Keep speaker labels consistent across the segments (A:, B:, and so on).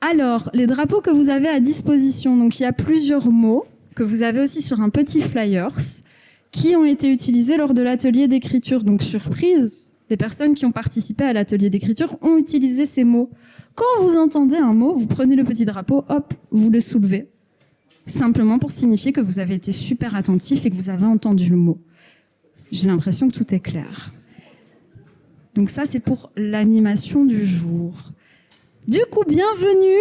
A: Alors, les drapeaux que vous avez à disposition, donc il y a plusieurs mots que vous avez aussi sur un petit flyers qui ont été utilisés lors de l'atelier d'écriture. Donc, surprise, les personnes qui ont participé à l'atelier d'écriture ont utilisé ces mots. Quand vous entendez un mot, vous prenez le petit drapeau, hop, vous le soulevez. Simplement pour signifier que vous avez été super attentif et que vous avez entendu le mot. J'ai l'impression que tout est clair. Donc ça, c'est pour l'animation du jour. Du coup, bienvenue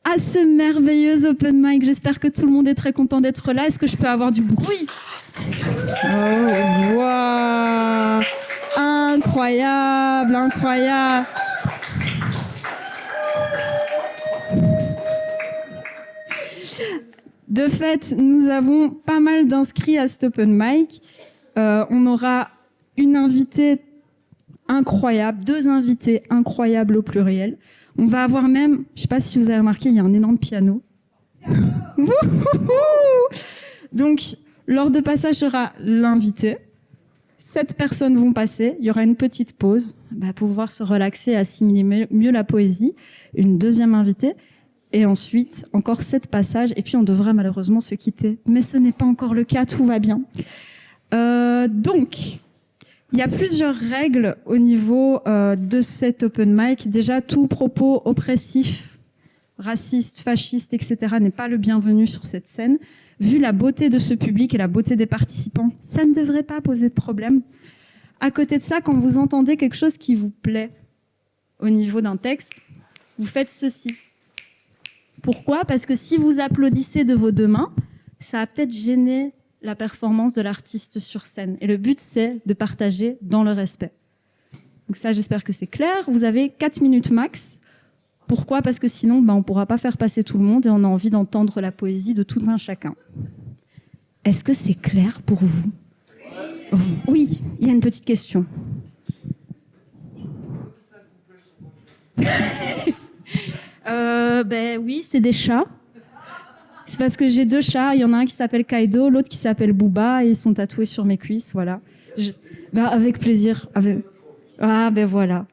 A: à ce merveilleux open mic. J'espère que tout le monde est très content d'être là. Est-ce que je peux avoir du bruit ? Oh, wow. Incroyable, incroyable. De fait, nous avons pas mal d'inscrits à cet open mic. On aura une invitée incroyable, 2 invités incroyables au pluriel. On va avoir même, je ne sais pas si vous avez remarqué, il y a un énorme piano. Donc, lors de passage sera l'invité. 7 personnes vont passer. Il y aura une petite pause pour pouvoir se relaxer et assimiler mieux la poésie. Une deuxième invitée. Et ensuite, encore 7 passages. Et puis, on devra malheureusement se quitter. Mais ce n'est pas encore le cas. Tout va bien. Donc, il y a plusieurs règles au niveau de cet open mic. Déjà, tout propos oppressif, raciste, fasciste, etc. n'est pas le bienvenu sur cette scène. Vu la beauté de ce public et la beauté des participants, ça ne devrait pas poser de problème. À côté de ça, quand vous entendez quelque chose qui vous plaît au niveau d'un texte, vous faites ceci. Pourquoi ? Parce que si vous applaudissez de vos 2 mains, ça va peut-être gêner la performance de l'artiste sur scène. Et le but, c'est de partager dans le respect. Donc ça, j'espère que c'est clair. Vous avez 4 minutes max. Pourquoi ? Parce que sinon, on ne pourra pas faire passer tout le monde et on a envie d'entendre la poésie de tout un chacun. Est-ce que c'est clair pour vous ? Oui, il y a une petite question. Oui, c'est des chats. C'est parce que j'ai 2 chats. Il y en a un qui s'appelle Kaido, l'autre qui s'appelle Booba, et ils sont tatoués sur mes cuisses, voilà. Avec plaisir. Voilà.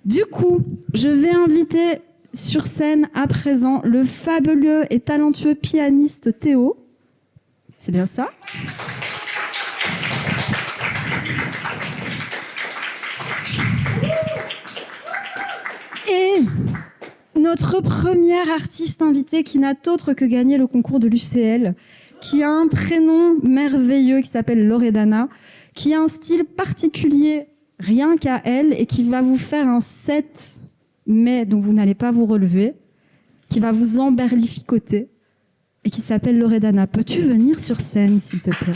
A: Du coup, je vais inviter sur scène à présent le fabuleux et talentueux pianiste Théo. C'est bien ça ? Et notre première artiste invitée qui n'a autre que gagné le concours de l'UCL, qui a un prénom merveilleux qui s'appelle Loredana, qui a un style particulier rien qu'à elle et qui va vous faire un set, mais dont vous n'allez pas vous relever, qui va vous emberlificoter et qui s'appelle Loredana. Peux-tu venir sur scène, s'il te plaît ?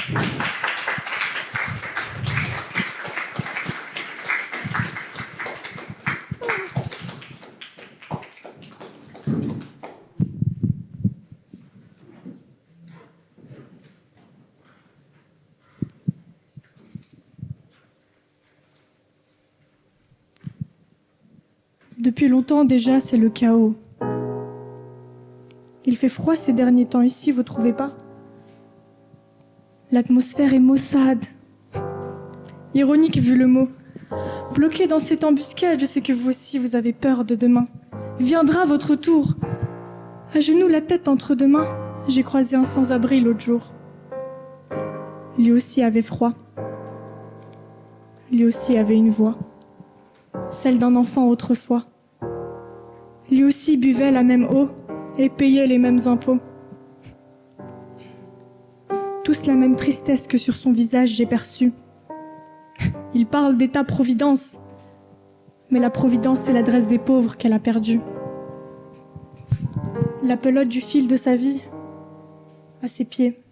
B: Depuis longtemps déjà, c'est le chaos. Il fait froid ces derniers temps ici, vous trouvez pas ? L'atmosphère est maussade. Ironique vu le mot. Bloqué dans cette embuscade, je sais que vous aussi vous avez peur de demain. Viendra votre tour. À genoux, la tête entre 2 mains, j'ai croisé un sans-abri l'autre jour. Lui aussi avait froid. Lui aussi avait une voix. Celle d'un enfant autrefois. Lui aussi buvait la même eau et payait les mêmes impôts. Tous la même tristesse que sur son visage j'ai perçue. Il parle d'État-providence, mais la providence c'est l'adresse des pauvres qu'elle a perdue. La pelote du fil de sa vie à ses pieds.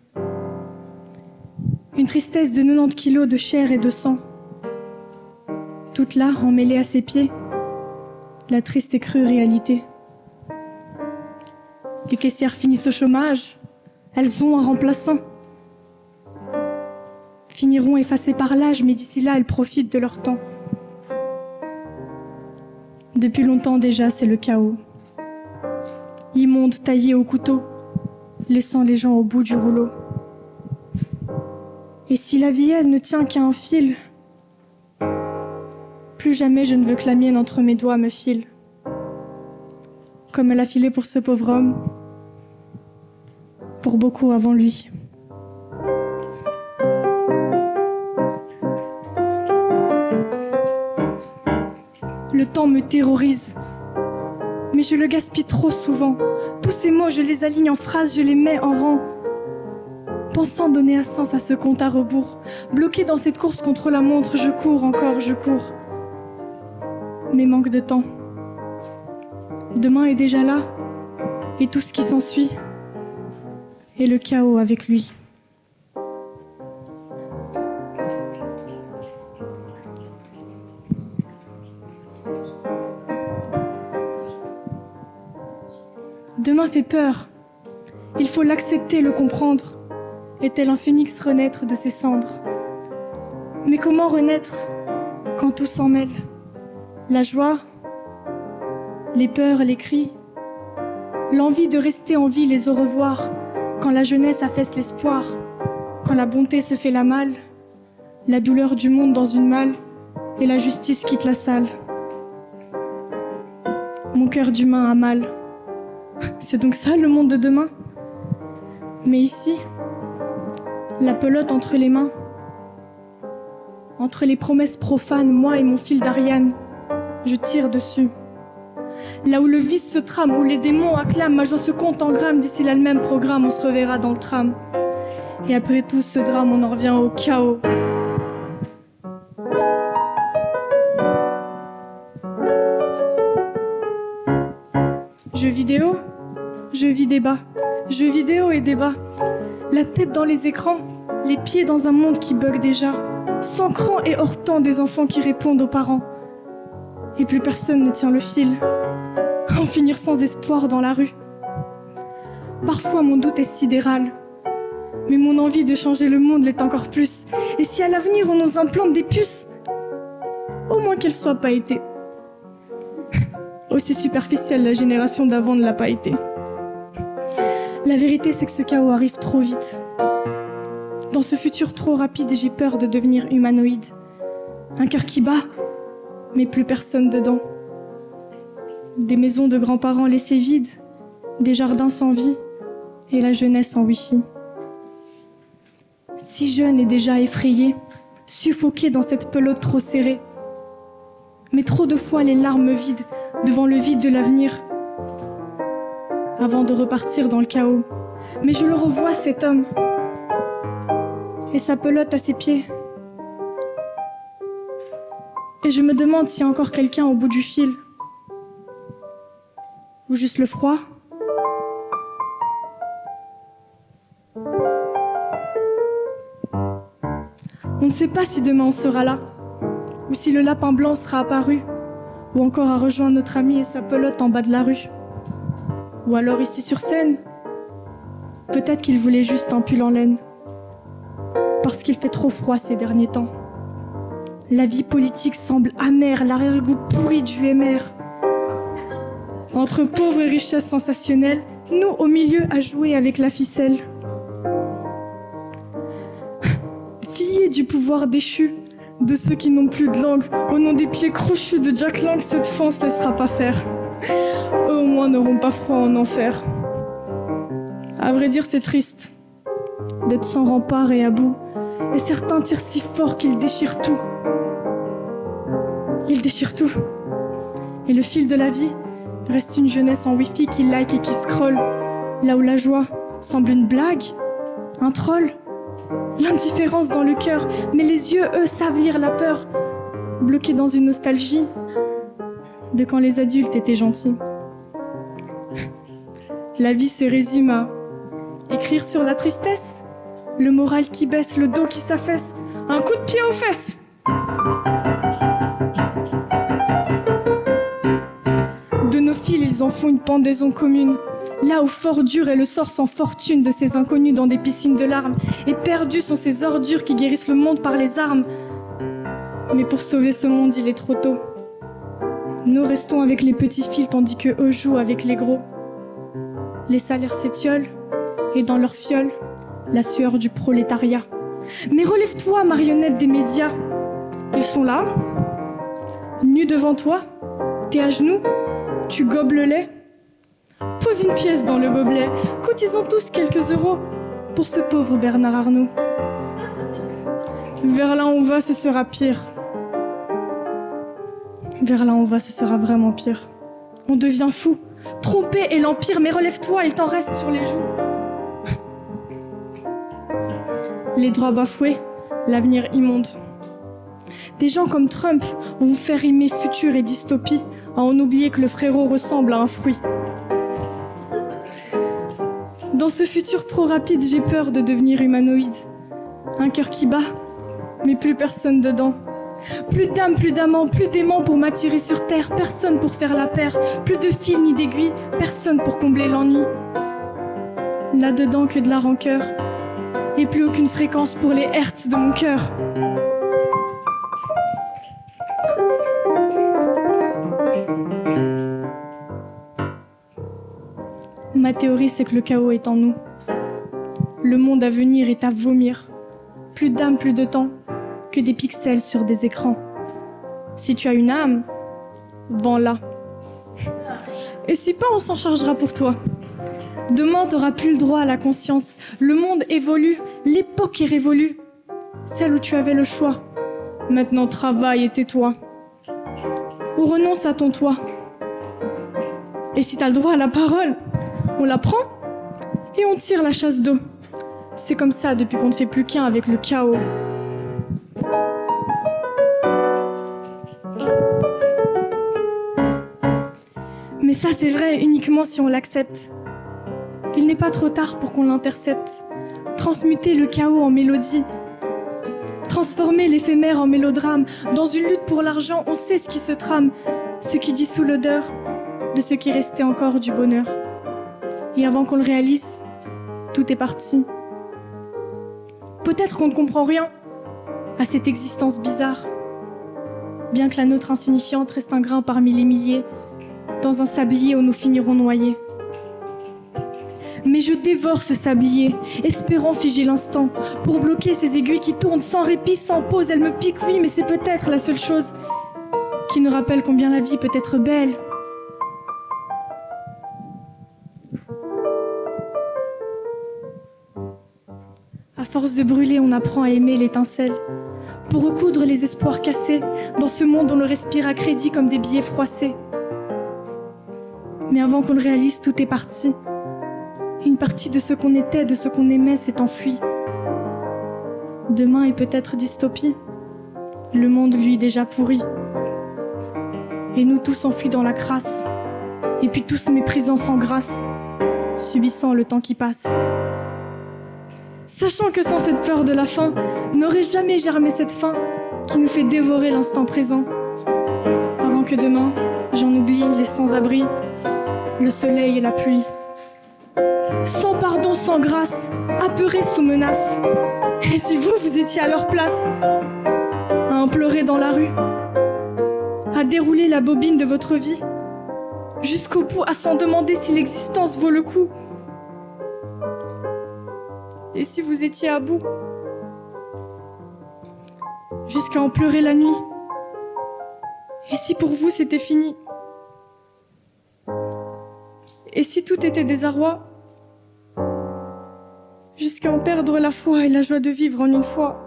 B: Une tristesse de 90 kilos de chair et de sang. Toute là, emmêlée à ses pieds, la triste et crue réalité. Les caissières finissent au chômage, elles ont un remplaçant. Finiront effacées par l'âge, mais d'ici là, elles profitent de leur temps. Depuis longtemps déjà, c'est le chaos. Immonde taillé au couteau, laissant les gens au bout du rouleau. Et si la vie, elle, ne tient qu'à un fil, plus jamais je ne veux que la mienne entre mes doigts me file. comme elle a filé pour ce pauvre homme, pour beaucoup avant lui. Le temps me terrorise, mais je le gaspille trop souvent. Tous ces mots, je les aligne en phrases, je les mets en rang, pensant donner un sens à ce compte à rebours. Bloqué dans cette course contre la montre, je cours encore, je cours. Mais manque de temps. Demain est déjà là, et tout ce qui s'ensuit, et le chaos avec lui. Demain fait peur. Il faut l'accepter, le comprendre. Et tel un phénix renaître de ses cendres. Mais comment renaître quand tout s'en mêle? La joie, les peurs, les cris, l'envie de rester en vie, les au revoir, quand la jeunesse affaisse l'espoir, quand la bonté se fait la malle, la douleur du monde dans une malle et la justice quitte la salle. Mon cœur d'humain a mal. C'est donc ça le monde de demain? Mais ici, la pelote entre les mains, entre les promesses profanes, moi et mon fil d'Ariane, je tire dessus. Là où le vice se trame, où les démons acclament, ma joie se compte en grammes, d'ici là le même programme, on se reverra dans le tram. Et après tout ce drame, on en revient au chaos. Jeux vidéo, jeux débat, jeux vidéo et débat. La tête dans les écrans, les pieds dans un monde qui bug déjà. Sans cran et hors temps, des enfants qui répondent aux parents. Et plus personne ne tient le fil. En finir sans espoir dans la rue. Parfois mon doute est sidéral. Mais mon envie de changer le monde l'est encore plus. Et si à l'avenir on nous implante des puces, au moins qu'elles soient pas été. Aussi superficielle, la génération d'avant ne l'a pas été. La vérité, c'est que ce chaos arrive trop vite. Dans ce futur trop rapide, j'ai peur de devenir humanoïde. Un cœur qui bat, mais plus personne dedans. Des maisons de grands-parents laissées vides, des jardins sans vie, et la jeunesse en wifi. Si jeune et déjà effrayée, suffoquée dans cette pelote trop serrée. Mais trop de fois les larmes vides devant le vide de l'avenir, avant de repartir dans le chaos. Mais je le revois, cet homme, et sa pelote à ses pieds. Et je me demande s'il y a encore quelqu'un au bout du fil. Ou juste le froid. On ne sait pas si demain on sera là, ou si le lapin blanc sera apparu, ou encore a rejoint notre ami et sa pelote en bas de la rue. Ou alors ici sur scène, peut-être qu'il voulait juste un pull en laine, parce qu'il fait trop froid ces derniers temps. La vie politique semble amère, l'arrière-goût pourri du MR. Entre pauvres et richesses sensationnelles, nous au milieu à jouer avec la ficelle. Fillés du pouvoir déchu, de ceux qui n'ont plus de langue, au nom des pieds crochus de Jack Lang, cette fin se laissera pas faire. Eux au moins n'auront pas froid en enfer. À vrai dire, c'est triste d'être sans rempart et à bout. Et certains tirent si fort qu'ils déchirent tout. Ils déchirent tout. Et le fil de la vie reste une jeunesse en wifi qui like et qui scrolle. Là où la joie semble une blague, un troll. L'indifférence dans le cœur, mais les yeux, eux, savent lire la peur, bloqués dans une nostalgie de quand les adultes étaient gentils. La vie se résume à écrire sur la tristesse, le moral qui baisse, le dos qui s'affaisse, un coup de pied aux fesses. De nos fils, ils en font une pendaison commune. Là où fort dur est le sort sans fortune de ces inconnus dans des piscines de larmes. Et perdus sont ces ordures qui guérissent le monde par les armes. Mais pour sauver ce monde, il est trop tôt. Nous restons avec les petits fils tandis que eux jouent avec les gros. Les salaires s'étiolent et dans leurs fioles, la sueur du prolétariat. Mais relève-toi, marionnette des médias. Ils sont là, nus devant toi, t'es à genoux, tu gobes le lait. Pose une pièce dans le gobelet. Cotisons tous quelques euros pour ce pauvre Bernard Arnault. Vers là où on va, ce sera pire. Vers là où on va, ce sera vraiment pire. On devient fou. Tromper est l'empire, mais relève-toi, il t'en reste sur les joues. Les droits bafoués, l'avenir immonde. Des gens comme Trump vont vous faire rimer futur et dystopie, à en oublier que le frérot ressemble à un fruit. Dans ce futur trop rapide, j'ai peur de devenir humanoïde. Un cœur qui bat, mais plus personne dedans. Plus d'âme, plus d'amant, plus d'aimant pour m'attirer sur terre, personne pour faire la paire, plus de fil ni d'aiguille, personne pour combler l'ennui. Là-dedans que de la rancœur, et plus aucune fréquence pour les hertz de mon cœur. Ma théorie, c'est que le chaos est en nous. Le monde à venir est à vomir. Plus d'âme, plus de temps, que des pixels sur des écrans. Si tu as une âme, vends-la. Et si pas, on s'en chargera pour toi. Demain, t'auras plus le droit à la conscience. Le monde évolue, l'époque est révolue. Celle où tu avais le choix. Maintenant, travaille et tais-toi. Ou renonce à ton toit. Et si t'as le droit à la parole, on la prend et on tire la chasse d'eau. C'est comme ça depuis qu'on ne fait plus qu'un avec le chaos. Mais ça, c'est vrai uniquement si on l'accepte. Il n'est pas trop tard pour qu'on l'intercepte. Transmuter le chaos en mélodie. Transformer l'éphémère en mélodrame. Dans une lutte pour l'argent, on sait ce qui se trame. Ce qui dissout l'odeur de ce qui restait encore du bonheur. Et avant qu'on le réalise, tout est parti. Peut-être qu'on ne comprend rien à cette existence bizarre. Bien que la nôtre insignifiante reste un grain parmi les milliers, dans un sablier où nous finirons noyés. Mais je dévore ce sablier, espérant figer l'instant, pour bloquer ces aiguilles qui tournent sans répit, sans pause. Elles me piquent, oui, mais c'est peut-être la seule chose qui nous rappelle combien la vie peut être belle. À force de brûler, on apprend à aimer l'étincelle, pour recoudre les espoirs cassés, dans ce monde on le respire à crédit comme des billets froissés. Mais avant qu'on le réalise, tout est parti. Une partie de ce qu'on était, de ce qu'on aimait, s'est enfuie. Demain est peut-être dystopie. Le monde, lui, déjà pourri. Et nous tous enfuis dans la crasse. Et puis tous méprisant sans grâce, subissant le temps qui passe. Sachant que sans cette peur de la fin, n'aurait jamais germé cette faim qui nous fait dévorer l'instant présent. Avant que demain, j'en oublie les sans-abri, le soleil et la pluie. Sans pardon, sans grâce, apeurés sous menace. Et si vous étiez à leur place, à implorer dans la rue, à dérouler la bobine de votre vie, jusqu'au bout, à s'en demander si l'existence vaut le coup. Et si vous étiez à bout, jusqu'à en pleurer la nuit. Et si pour vous c'était fini? Et si tout était désarroi, jusqu'à en perdre la foi et la joie de vivre en une fois?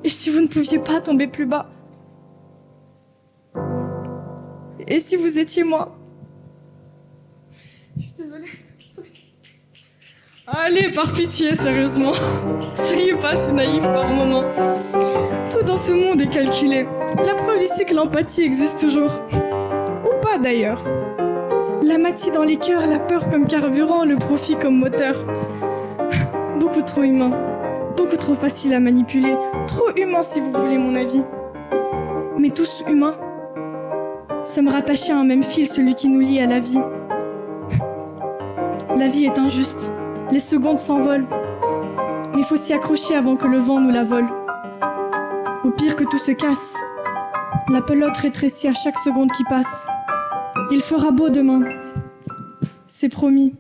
B: Et si vous ne pouviez pas tomber plus bas? Et si vous étiez moi? Je suis désolée. Allez, par pitié, sérieusement. Soyez pas si naïf par moment. Tout dans ce monde est calculé. La preuve ici que l'empathie existe toujours. Ou pas d'ailleurs. L'amatie dans les cœurs, la peur comme carburant, le profit comme moteur. Beaucoup trop humain. Beaucoup trop facile à manipuler. Trop humain si vous voulez mon avis. Mais tous humains. Sommes rattachés à un même fil, celui qui nous lie à la vie. La vie est injuste. Les secondes s'envolent. Mais il faut s'y accrocher avant que le vent nous la vole. Au pire que tout se casse, la pelote rétrécit à chaque seconde qui passe. Il fera beau demain, c'est promis.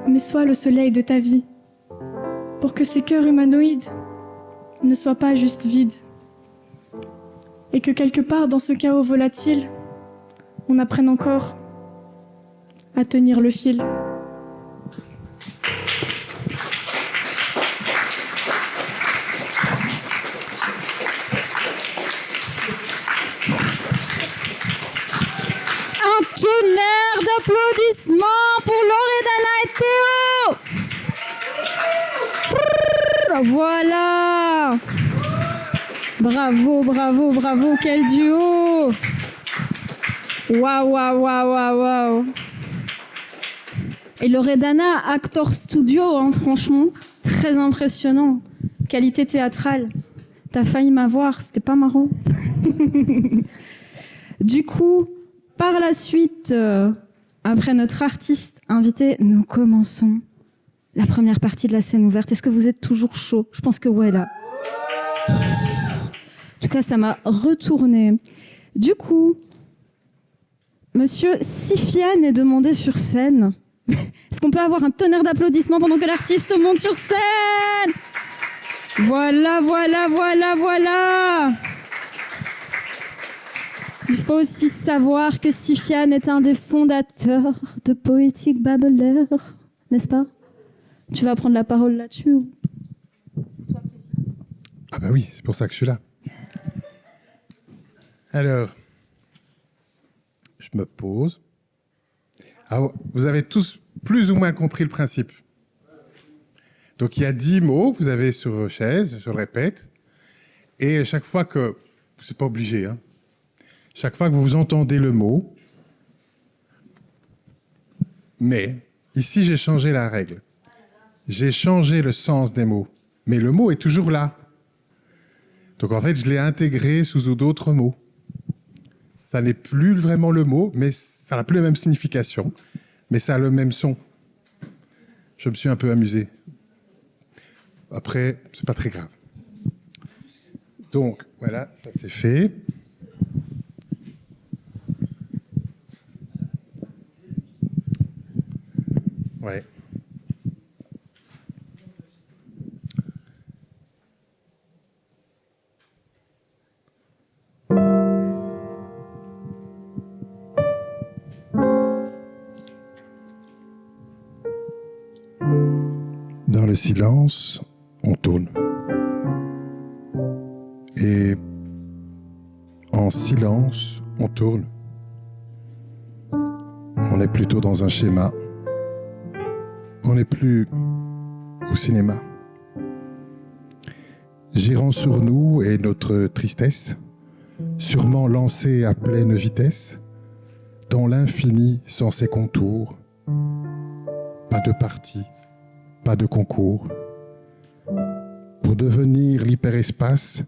B: Mais sois le soleil de ta vie, pour que ces cœurs humanoïdes ne soient pas juste vides. Et que quelque part dans ce chaos volatile, on apprenne encore à tenir le fil.
A: Un tonnerre d'applaudissements pour Loredana et Théo. Voilà. Bravo, bravo, bravo, quel duo. Waouh, waouh, waouh, waouh, waouh. Et Loredana, acteur studio, hein, franchement, très impressionnant. Qualité théâtrale. T'as failli m'avoir, c'était pas marrant. Du coup, par la suite, après notre artiste invité, nous commençons la première partie de la scène ouverte. Est-ce que vous êtes toujours chaud? Je pense que ouais, là. En tout cas, ça m'a retourné. Du coup, Monsieur Sifiane est demandé sur scène. Est-ce qu'on peut avoir un tonnerre d'applaudissements pendant que l'artiste monte sur scène? Voilà, voilà, voilà, voilà. Il faut aussi savoir que Sifiane est un des fondateurs de Poétique Babeleur, n'est-ce pas? Tu vas prendre la parole là-dessus ou...
C: Ah bah oui, c'est pour ça que je suis là. Alors, je me pose. Alors, vous avez tous plus ou moins compris le principe. Donc, il y a 10 mots que vous avez sur vos chaises, je le répète. Et chaque fois que... C'est pas obligé, hein. Chaque fois que vous entendez le mot... Mais, ici, j'ai changé la règle. J'ai changé le sens des mots. Mais le mot est toujours là. Donc, en fait, je l'ai intégré sous d'autres mots. Ça n'est plus vraiment le mot, mais ça n'a plus la même signification. Mais ça a le même son. Je me suis un peu amusé. Après, c'est pas très grave. Donc, voilà, ça c'est fait. Ouais. Dans le silence, on tourne. Et en silence, on tourne. On est plutôt dans un schéma. On n'est plus au cinéma. Girant sur nous et notre tristesse, sûrement lancée à pleine vitesse, dans l'infini sans ses contours. Pas de parti, pas de concours. Pour devenir l'hyperespace,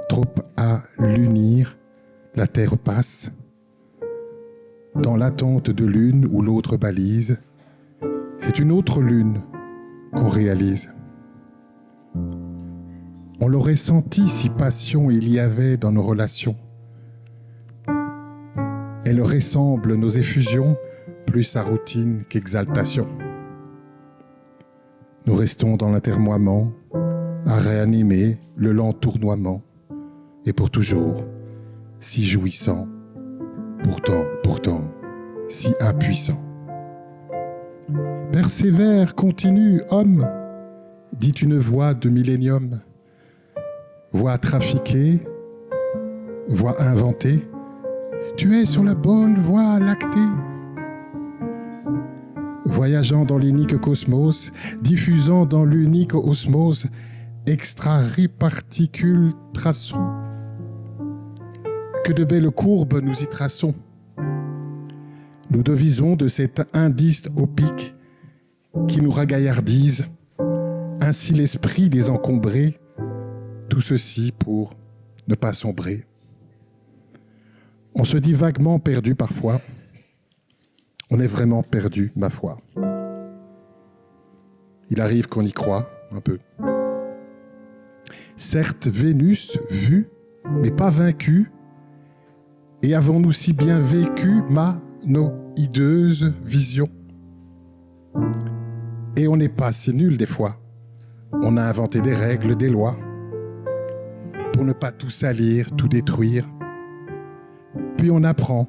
C: trop à l'unir, la Terre passe. Dans l'attente de l'une où l'autre balise, c'est une autre lune qu'on réalise. On l'aurait senti si passion il y avait dans nos relations. Elle ressemble nos effusions plus à routine qu'exaltation. Nous restons dans l'atermoiement, à réanimer le lent tournoiement, et pour toujours, si jouissant, pourtant, si impuissant. Persévère, continue, homme, dit une voix de millénium, voix trafiquée, voix inventée, tu es sur la bonne voie lactée. Voyageant dans l'unique cosmos, diffusant dans l'unique osmose, extra-riparticules traçons. Que de belles courbes nous y traçons. Nous devisons de cet indice au pic qui nous ragaillardise, ainsi l'esprit désencombré, tout ceci pour ne pas sombrer. On se dit vaguement perdu parfois. On est vraiment perdu, ma foi. Il arrive qu'on y croit un peu. Certes, Vénus vue, mais pas vaincue. Et avons-nous si bien vécu nos hideuses visions? Et on n'est pas si nul des fois. On a inventé des règles, des lois, pour ne pas tout salir, tout détruire. Puis on apprend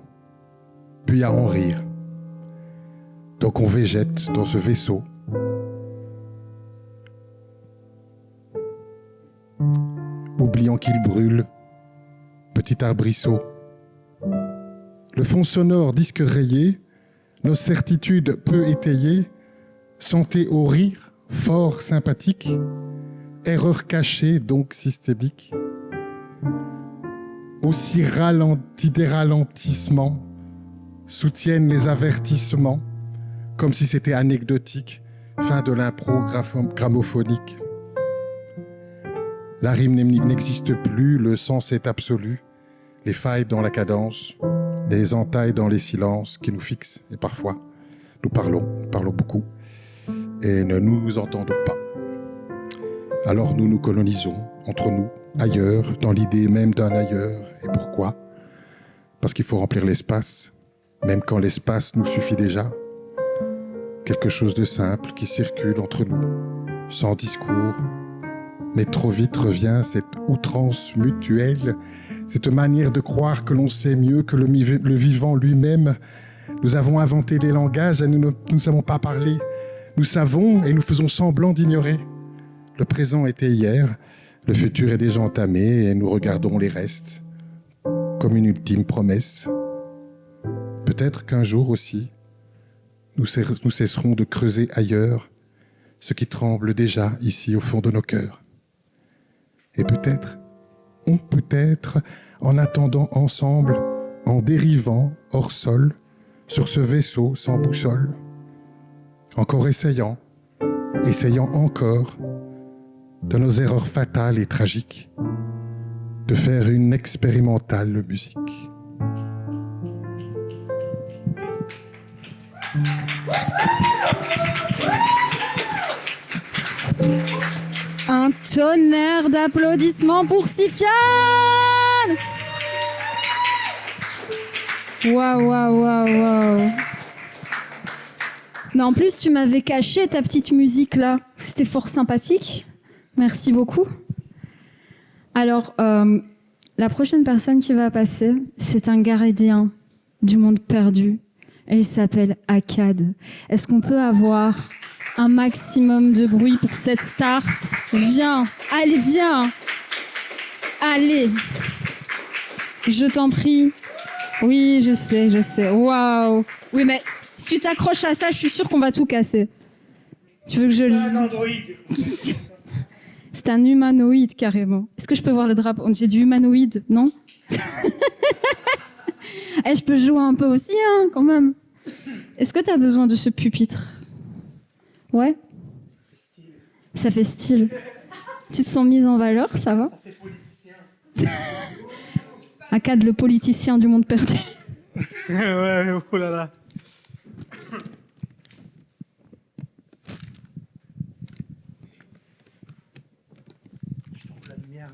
C: puis à en rire. Donc on végète dans ce vaisseau. Oubliant qu'il brûle, petit arbrisseau. Le fond sonore disque rayé, nos certitudes peu étayées, santé au rire, fort sympathique, erreur cachée donc systémique. Aussi ralenti des ralentissements, soutiennent les avertissements, comme si c'était anecdotique, fin de l'impro gramophonique. La rime n'existe plus, le sens est absolu, les failles dans la cadence, les entailles dans les silences qui nous fixent, et parfois nous parlons beaucoup, et ne nous entendons pas. Alors nous nous colonisons, entre nous, ailleurs, dans l'idée même d'un ailleurs. Et pourquoi ? Parce qu'il faut remplir l'espace, même quand l'espace nous suffit déjà. Quelque chose de simple qui circule entre nous, sans discours. Mais trop vite revient cette outrance mutuelle, cette manière de croire que l'on sait mieux que le vivant lui-même. Nous avons inventé des langages et nous ne savons pas parler. Nous savons et nous faisons semblant d'ignorer. Le présent était hier, le futur est déjà entamé et nous regardons les restes comme une ultime promesse. Peut-être qu'un jour aussi, nous cesserons de creuser ailleurs ce qui tremble déjà ici au fond de nos cœurs. Et peut-être, en attendant ensemble, en dérivant hors sol, sur ce vaisseau sans boussole, encore essayant encore, de nos erreurs fatales et tragiques, de faire une expérimentale musique.
A: Un tonnerre d'applaudissements pour Sifiane! Waouh. Mais en plus, tu m'avais caché ta petite musique là. C'était fort sympathique. Merci beaucoup. Alors, la prochaine personne qui va passer, c'est un gardien du monde perdu. Elle s'appelle Akkad. Est-ce qu'on peut avoir un maximum de bruit pour cette star ? Viens, allez, viens. Allez. Je t'en prie. Oui, je sais. Waouh. Oui, mais si tu t'accroches à ça, je suis sûre qu'on va tout casser. Tu veux que je le dise ?
D: C'est un androïde.
A: C'est un humanoïde, carrément. Est-ce que je peux voir le drapeau ? J'ai du humanoïde, non ? Je peux jouer un peu aussi, hein, quand même. Est-ce que tu as besoin de ce pupitre ? Ouais ? Ça fait style. Tu te sens mise en valeur, ça va ?
D: Ça fait politicien.
A: Akkad, le politicien du monde perdu.
D: Ouais, oh là là. Je trouve la lumière.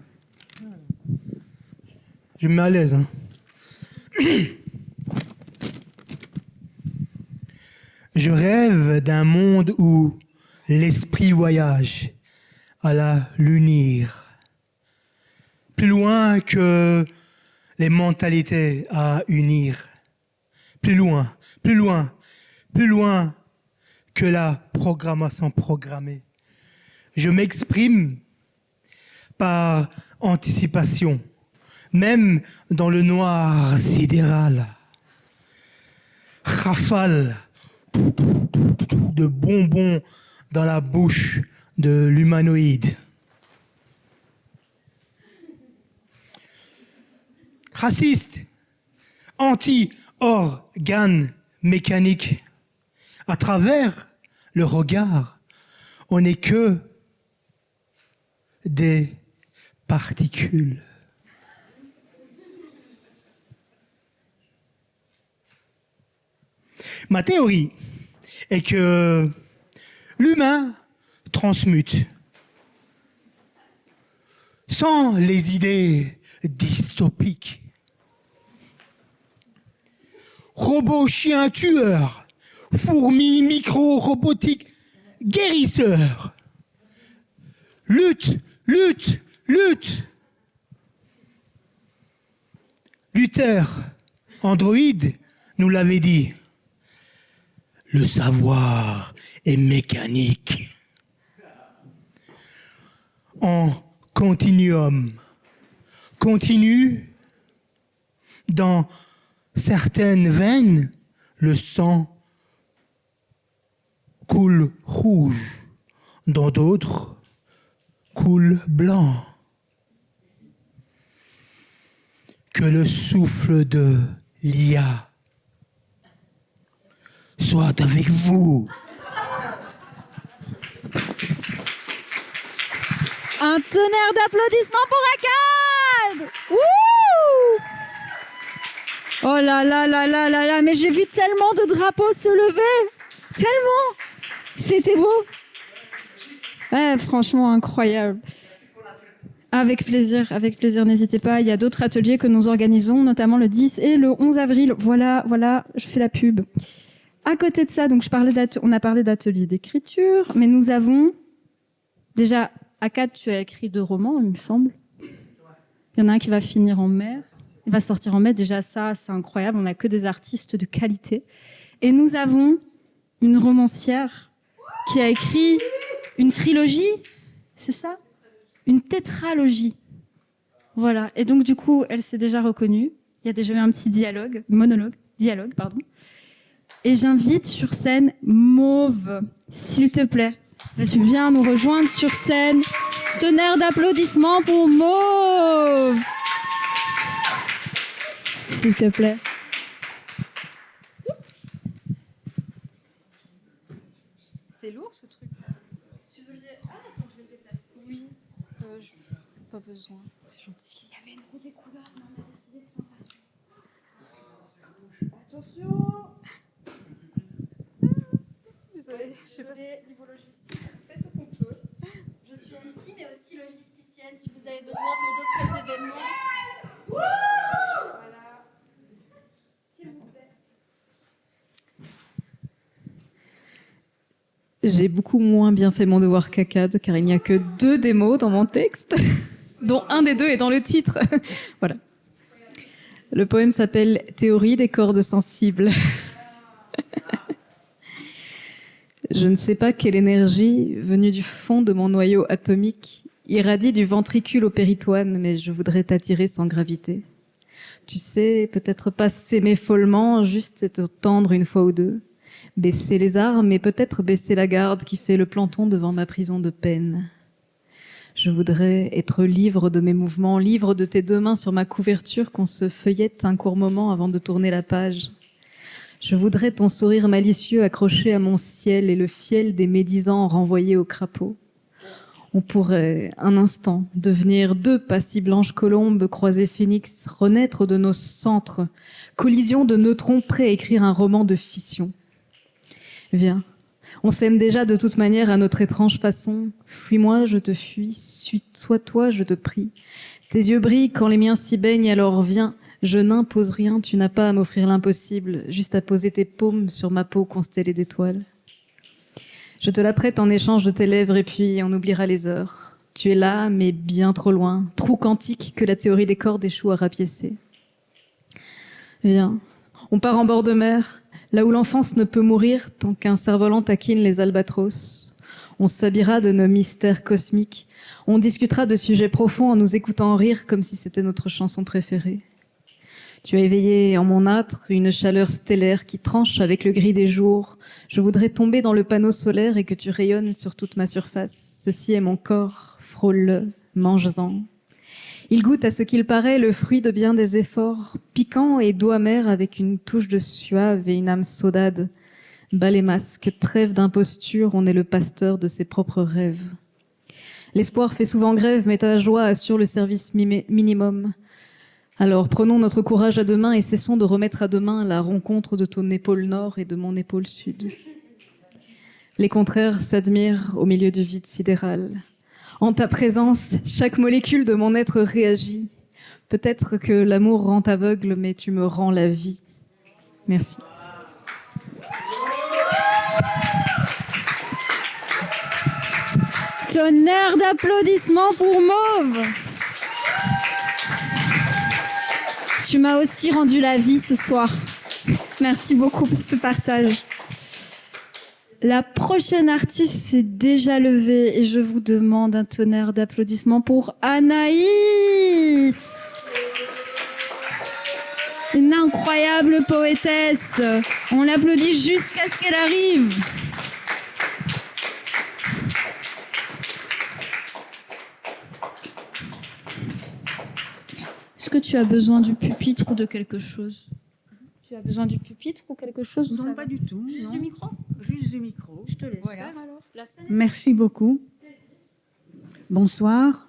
D: Je me mets à l'aise. Hein. Je rêve d'un monde où l'esprit voyage à la lunire, plus loin que les mentalités à unir, plus loin que la programmation programmée. Je m'exprime par anticipation, même dans le noir sidéral. Rafale de bonbons dans la bouche de l'humanoïde. Raciste, anti-organe mécanique. À travers le regard, on n'est que des particules. Ma théorie est que l'humain transmute sans les idées dystopiques. Robot chien tueur, fourmi micro-robotique guérisseur. Lutte. Luther, androïde, nous l'avait dit. Le savoir est mécanique. En continuum, continu, dans certaines veines, le sang coule rouge, dans d'autres, coule blanc. Que le souffle de l'IA soit avec vous.
A: Un tonnerre d'applaudissements pour Akkad. Wouh! Oh là là là là là là, mais j'ai vu tellement de drapeaux se lever. Tellement. C'était beau. Ouais, franchement, incroyable. Avec plaisir, n'hésitez pas. Il y a d'autres ateliers que nous organisons, notamment le 10 et le 11 avril. Voilà, je fais la pub. À côté de ça, donc on a parlé d'ateliers d'écriture, mais nous avons déjà, Akkad, tu as écrit 2 romans, il me semble. Il y en a un qui va finir en mai. Il va sortir en mai. Déjà, ça, c'est incroyable. On n'a que des artistes de qualité. Et nous avons une romancière qui a écrit une trilogie, c'est ça ? Une tétralogie. Voilà. Et donc, du coup, elle s'est déjà reconnue. Il y a déjà eu un petit dialogue. Et j'invite sur scène Mauve, s'il te plaît. Veux-tu bien nous rejoindre sur scène? Tonnerre d'applaudissements pour Mauve. S'il te plaît. C'est lourd, ce truc. Tu veux le... Ah, attends, je vais le déplacer. Oui. Pas besoin. C'est gentil. Il y avait une roue des couleurs, mais on a décidé de s'en passer. Attention. Désolée, je sais pas. Niveau logistique, fais ce qu'on peut. Je suis MC, mais aussi logisticienne. Si vous avez besoin pour d'autres événements. Voilà. S'il vous plaît.
E: J'ai beaucoup moins bien fait mon devoir qu'Akkad, car il n'y a que 2 démos dans mon texte, dont un des 2 est dans le titre. Voilà. Le poème s'appelle « Théorie des cordes sensibles ». Je ne sais pas quelle énergie, venue du fond de mon noyau atomique, irradie du ventricule au péritoine, mais je voudrais t'attirer sans gravité. Tu sais, peut-être pas s'aimer follement, juste te tendre une fois ou deux. Baisser les armes et peut-être baisser la garde qui fait le planton devant ma prison de peine. Je voudrais être libre de mes mouvements, libre de tes 2 mains sur ma couverture, qu'on se feuillette un court moment avant de tourner la page. Je voudrais ton sourire malicieux accroché à mon ciel et le fiel des médisants renvoyé au crapaud. On pourrait, un instant, devenir 2 pas si blanches colombes croisées phénix, renaître de nos centres, collision de neutrons prêts à écrire un roman de fission. Viens, on s'aime déjà de toute manière à notre étrange façon. Fuis-moi, je te fuis, sois toi, je te prie. Tes yeux brillent quand les miens s'y baignent, alors viens. Je n'impose rien, tu n'as pas à m'offrir l'impossible, juste à poser tes paumes sur ma peau constellée d'étoiles. Je te la prête en échange de tes lèvres et puis on oubliera les heures. Tu es là, mais bien trop loin, trou quantique que la théorie des cordes échoue à rapiécer. Viens, on part en bord de mer, là où l'enfance ne peut mourir tant qu'un cerf-volant taquine les albatros. On s'habillera de nos mystères cosmiques. On discutera de sujets profonds en nous écoutant rire comme si c'était notre chanson préférée. Tu as éveillé en mon âtre une chaleur stellaire qui tranche avec le gris des jours. Je voudrais tomber dans le panneau solaire et que tu rayonnes sur toute ma surface. Ceci est mon corps, frôle-le, mange-en. Il goûte à ce qu'il paraît le fruit de bien des efforts, piquant et doux amer avec une touche de suave et une âme saudade. Bas les masques, trêve d'imposture, on est le pasteur de ses propres rêves. L'espoir fait souvent grève, mais ta joie assure le service minimum. Alors prenons notre courage à 2 mains et cessons de remettre à demain la rencontre de ton épaule nord et de mon épaule sud. Les contraires s'admirent au milieu du vide sidéral. En ta présence, chaque molécule de mon être réagit. Peut-être que l'amour rend aveugle, mais tu me rends la vie. Merci.
A: Tonnerre d'applaudissements pour Mauve. Tu m'as aussi rendu la vie ce soir. Merci beaucoup pour ce partage. La prochaine artiste s'est déjà levée et je vous demande un tonnerre d'applaudissements pour Anaïs. Une incroyable poétesse. On l'applaudit jusqu'à ce qu'elle arrive. Est-ce que tu as besoin du pupitre ou de quelque chose? Tu as besoin du pupitre ou quelque chose?
F: Non, pas du tout.
A: Juste
F: non.
A: du micro?
F: Juste du micro.
A: Je te laisse
F: Voilà.
A: faire alors. La scène.
F: Merci beaucoup. Bonsoir.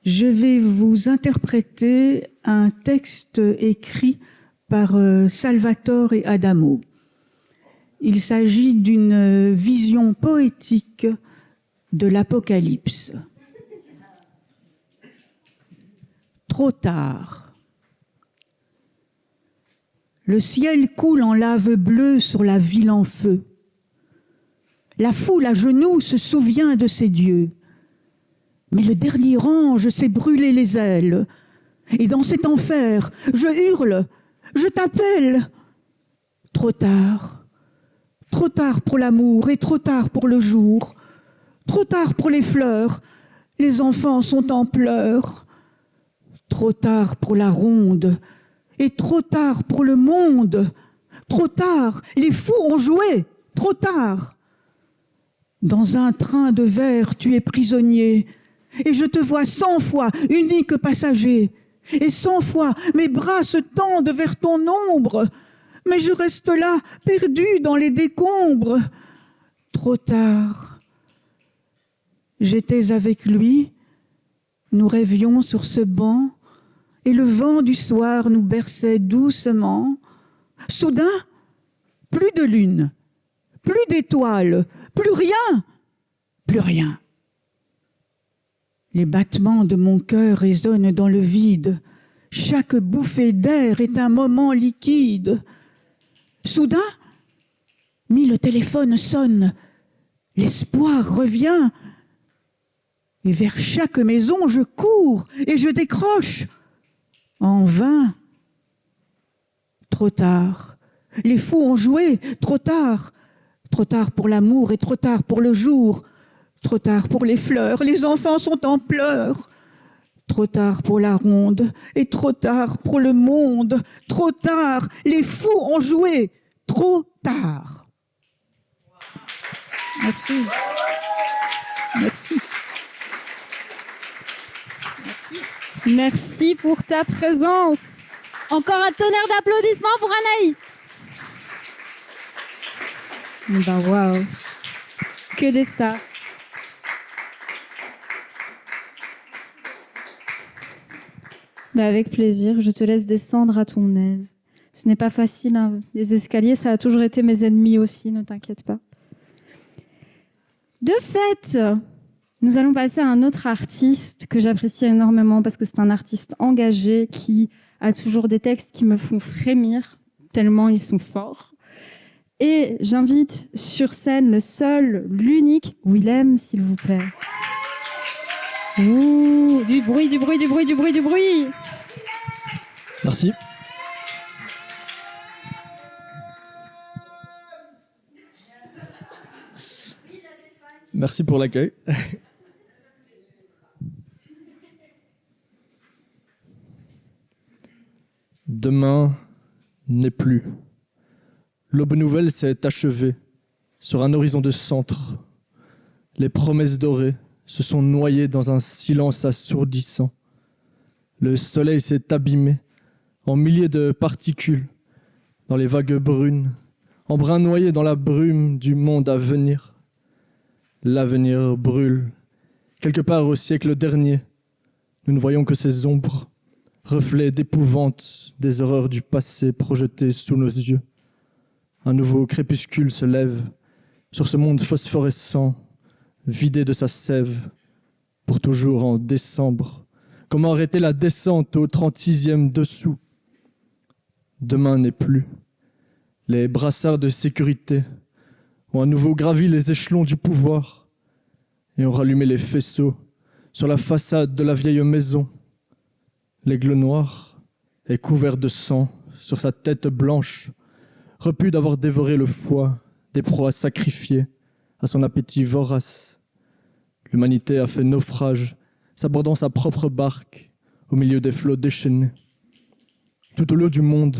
F: Je vais vous interpréter un texte écrit par Salvatore Adamo. Il s'agit d'une vision poétique de l'Apocalypse. Trop tard. Le ciel coule en lave bleue sur la ville en feu. La foule à genoux se souvient de ses dieux. Mais le dernier ange s'est brûlé les ailes. Et dans cet enfer, je hurle, je t'appelle. Trop tard. Trop tard pour l'amour et trop tard pour le jour. Trop tard pour les fleurs. Les enfants sont en pleurs. Trop tard pour la ronde. Et trop tard pour le monde. Trop tard, les fous ont joué. Trop tard. Dans un train de verre, tu es prisonnier. Et je te vois 100 fois, unique passager. Et 100 fois, mes bras se tendent vers ton ombre. Mais je reste là, perdu dans les décombres. Trop tard. J'étais avec lui. Nous rêvions sur ce banc. Et le vent du soir nous berçait doucement. Soudain, plus de lune, plus d'étoiles, plus rien, plus rien. Les battements de mon cœur résonnent dans le vide. Chaque bouffée d'air est un moment liquide. Soudain, le téléphone sonne. L'espoir revient. Et vers chaque maison, je cours et je décroche. En vain. Trop tard. Les fous ont joué. Trop tard. Trop tard pour l'amour et trop tard pour le jour. Trop tard pour les fleurs. Les enfants sont en pleurs. Trop tard pour la ronde et trop tard pour le monde. Trop tard. Les fous ont joué. Trop tard. Merci. Merci.
A: Merci pour ta présence. Encore un tonnerre d'applaudissements pour Anaïs. Ben waouh, que des stars. Ben avec plaisir, je te laisse descendre à ton aise. Ce n'est pas facile, hein. Les escaliers, ça a toujours été mes ennemis aussi, ne t'inquiète pas. De fait, nous allons passer à un autre artiste que j'apprécie énormément parce que c'est un artiste engagé qui a toujours des textes qui me font frémir tellement ils sont forts. Et j'invite sur scène le seul, l'unique Willem, s'il vous plaît. Ouh, du bruit, du bruit, du bruit, du bruit, du bruit.
G: Merci. Merci pour l'accueil. Demain n'est plus. L'aube nouvelle s'est achevée sur un horizon de centre. Les promesses dorées se sont noyées dans un silence assourdissant. Le soleil s'est abîmé en milliers de particules dans les vagues brunes, en brins noyés dans la brume du monde à venir. L'avenir brûle. Quelque part au siècle dernier, nous ne voyons que ces ombres, reflets d'épouvante des horreurs du passé projetées sous nos yeux. Un nouveau crépuscule se lève sur ce monde phosphorescent, vidé de sa sève, pour toujours en décembre. Comment arrêter la descente au 36e dessous? Demain n'est plus. Les brassards de sécurité ont à nouveau gravi les échelons du pouvoir et ont rallumé les faisceaux sur la façade de la vieille maison. L'aigle noir est couvert de sang sur sa tête blanche. repu d'avoir dévoré le foie des proies sacrifiées à son appétit vorace. L'humanité a fait naufrage, s'abordant sa propre barque au milieu des flots déchaînés. Tout au lot du monde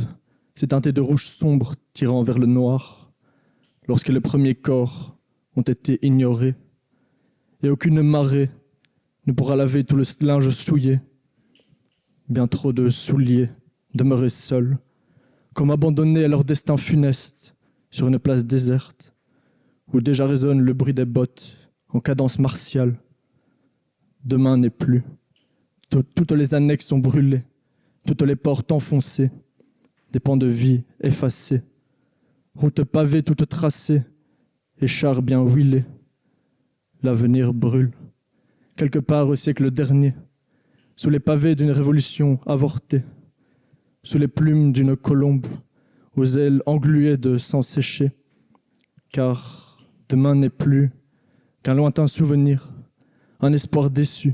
G: s'est teinté de rouge sombre tirant vers le noir, lorsque les premiers corps ont été ignorés, et aucune marée ne pourra laver tout le linge souillé. Bien trop de souliers demeuraient seuls, comme abandonnés à leur destin funeste sur une place déserte, où déjà résonne le bruit des bottes en cadence martiale. Demain n'est plus. Toutes les annexes sont brûlées, toutes les portes enfoncées, des pans de vie effacés, routes pavées toutes tracées, et chars bien huilés. L'avenir brûle, quelque part au siècle dernier, sous les pavés d'une révolution avortée, sous les plumes d'une colombe, aux ailes engluées de sang séché, car demain n'est plus qu'un lointain souvenir, un espoir déçu,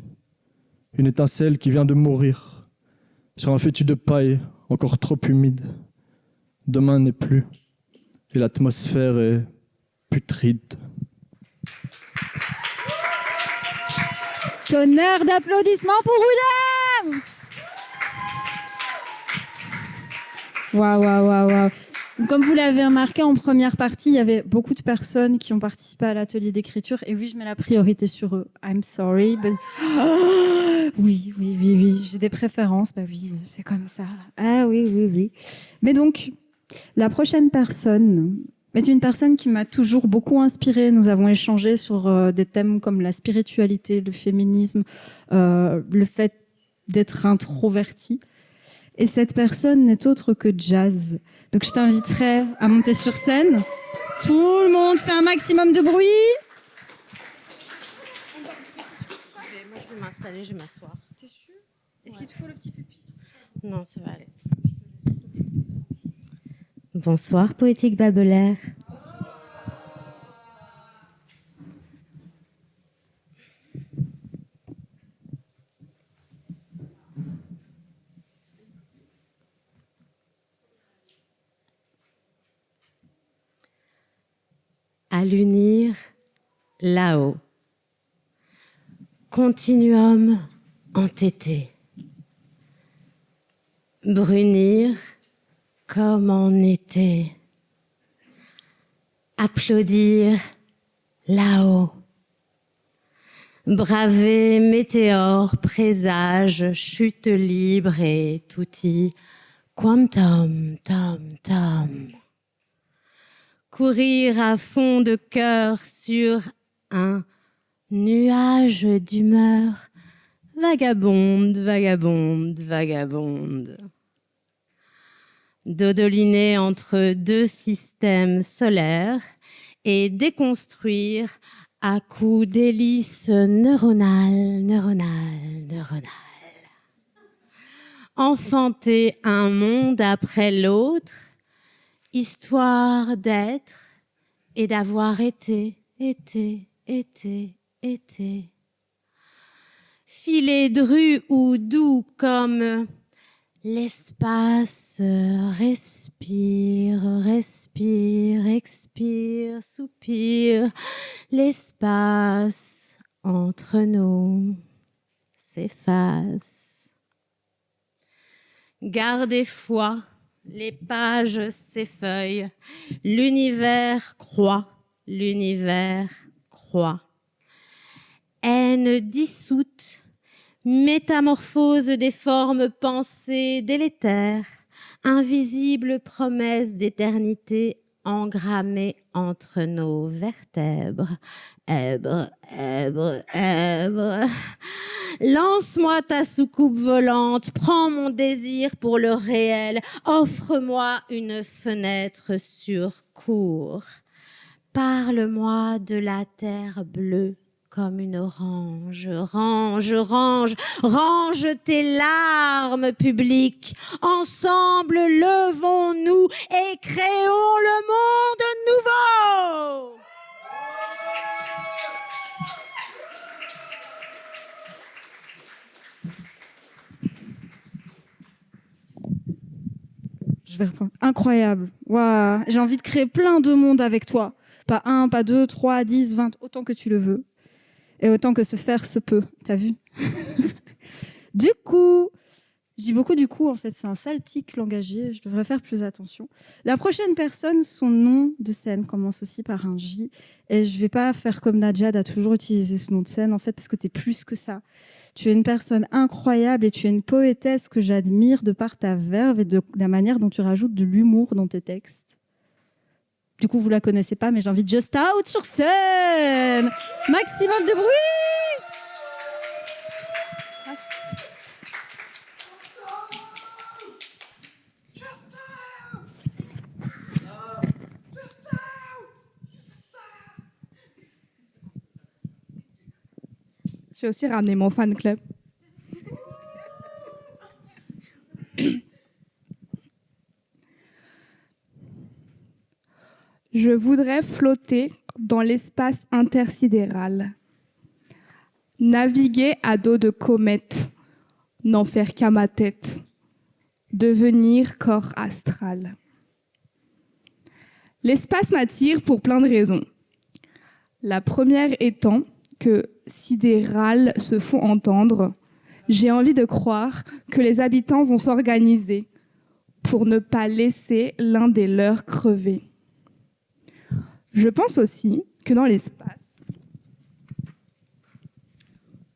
G: une étincelle qui vient de mourir sur un fétu de paille encore trop humide. Demain n'est plus, et l'atmosphère est putride.
A: Tonnerre d'applaudissements pour Willem! Waouh, waouh, waouh, waouh. Comme vous l'avez remarqué, en première partie, il y avait beaucoup de personnes qui ont participé à l'atelier d'écriture. Et oui, je mets la priorité sur eux. I'm sorry. But... Oui, oui, oui, oui. J'ai des préférences. Bah oui, c'est comme ça. Ah oui, oui, oui. Mais donc, la prochaine personne est une personne qui m'a toujours beaucoup inspirée. Nous avons échangé sur des thèmes comme la spiritualité, le féminisme, le fait d'être introverti. Et cette personne n'est autre que Jazz. Donc je t'inviterai à monter sur scène. Tout le monde fait un maximum de bruit.
H: Moi je vais m'installer, je vais m'asseoir.
A: T'es sûr? Est-ce qu'il te faut le petit pupitre?
H: Non, ça va aller. Bonsoir, Poétique Babelaire. À l'unir, là-haut. Continuum entêté. Brunir comme en été. Applaudir là-haut. Braver météore, présage, chute libre et tutti quantum, tam, tam. Courir à fond de cœur sur un nuage d'humeur, vagabonde, vagabonde, vagabonde. Dodoliner entre deux systèmes solaires et déconstruire à coups d'hélices neuronales, neuronales, neuronales. Enfanter un monde après l'autre, histoire d'être et d'avoir été. Filet dru ou doux comme l'espace respire, respire, expire, soupire. L'espace entre nous s'efface. Gardez foi. Les pages s'effeuillent, l'univers croît, l'univers croît. Haine dissoute, métamorphose des formes pensées délétères, invisible promesse d'éternité engrammée entre nos vertèbres. Èbre, èbre, èbre. Lance-moi ta soucoupe volante, prends mon désir pour le réel, offre-moi une fenêtre sur cour. Parle-moi de la terre bleue comme une orange, range, range, range tes larmes publiques. Ensemble, levons-nous et créons le monde nouveau. Je
A: vais reprendre. Incroyable. Waouh. J'ai envie de créer plein de mondes avec toi. Pas 1, pas 2, 3, 10, 20, autant que tu le veux. Et autant que se faire se peut. T'as vu? Du coup, je dis beaucoup du coup, en fait, c'est un sale tic langagier. Je devrais faire plus attention. La prochaine personne, son nom de scène commence aussi par un J. Et je vais pas faire comme Najad à toujours utiliser ce nom de scène, en fait, parce que tu es plus que ça. Tu es une personne incroyable et tu es une poétesse que j'admire de par ta verve et de la manière dont tu rajoutes de l'humour dans tes textes. Du coup, vous la connaissez pas, mais j'invite Just Out sur scène. Maximum de bruit.
B: J'ai aussi ramené mon fan club. Je voudrais flotter dans l'espace intersidéral, naviguer à dos de comète, n'en faire qu'à ma tête, devenir corps astral. L'espace m'attire pour plein de raisons. La première étant que sidérales se font entendre, j'ai envie de croire que les habitants vont s'organiser pour ne pas laisser l'un des leurs crever. Je pense aussi que dans l'espace,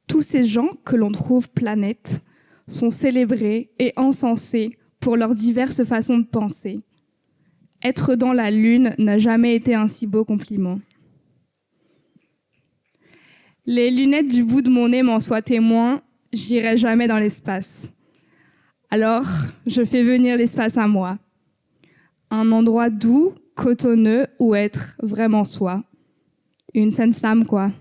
B: tous ces gens que l'on trouve planètes sont célébrés et encensés pour leurs diverses façons de penser. Être dans la Lune n'a jamais été un si beau compliment. Les lunettes du bout de mon nez m'en soient témoins, j'irai jamais dans l'espace. Alors, je fais venir l'espace à moi. Un endroit doux, cotonneux, où être vraiment soi. Une scène slam, quoi.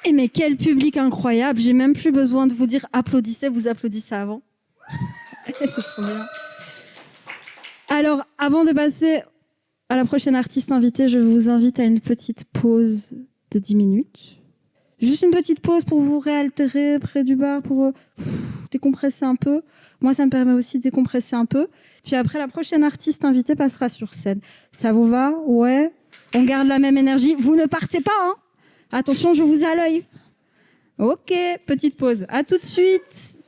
A: Et mais quel public incroyable. J'ai même plus besoin de vous dire applaudissez, vous applaudissez avant. C'est trop bien. Alors, avant de passer à la prochaine artiste invitée, je vous invite à une petite pause de 10 minutes. Juste une petite pause pour vous réaltérer près du bar, pour décompresser un peu. Moi, ça me permet aussi de décompresser un peu. Puis après, la prochaine artiste invitée passera sur scène. Ça vous va? Ouais? On garde la même énergie. Vous ne partez pas, hein? Attention, je vous ai à l'œil. Ok, petite pause. À tout de suite.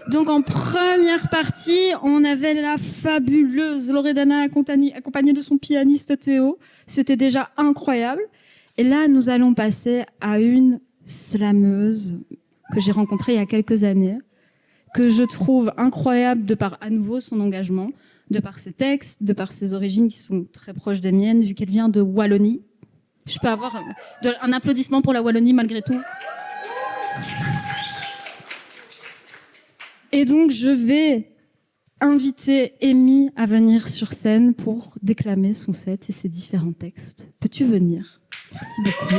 A: Donc en première partie, on avait la fabuleuse Loredana accompagnée de son pianiste Théo. C'était déjà incroyable. Et là, nous allons passer à une slameuse que j'ai rencontrée il y a quelques années, que je trouve incroyable de par à nouveau son engagement, de par ses textes, de par ses origines qui sont très proches des miennes, vu qu'elle vient de Wallonie. Je peux avoir un applaudissement pour la Wallonie malgré tout. Et donc, je vais inviter Amy à venir sur scène pour déclamer son set et ses différents textes. Peux-tu venir? Merci beaucoup.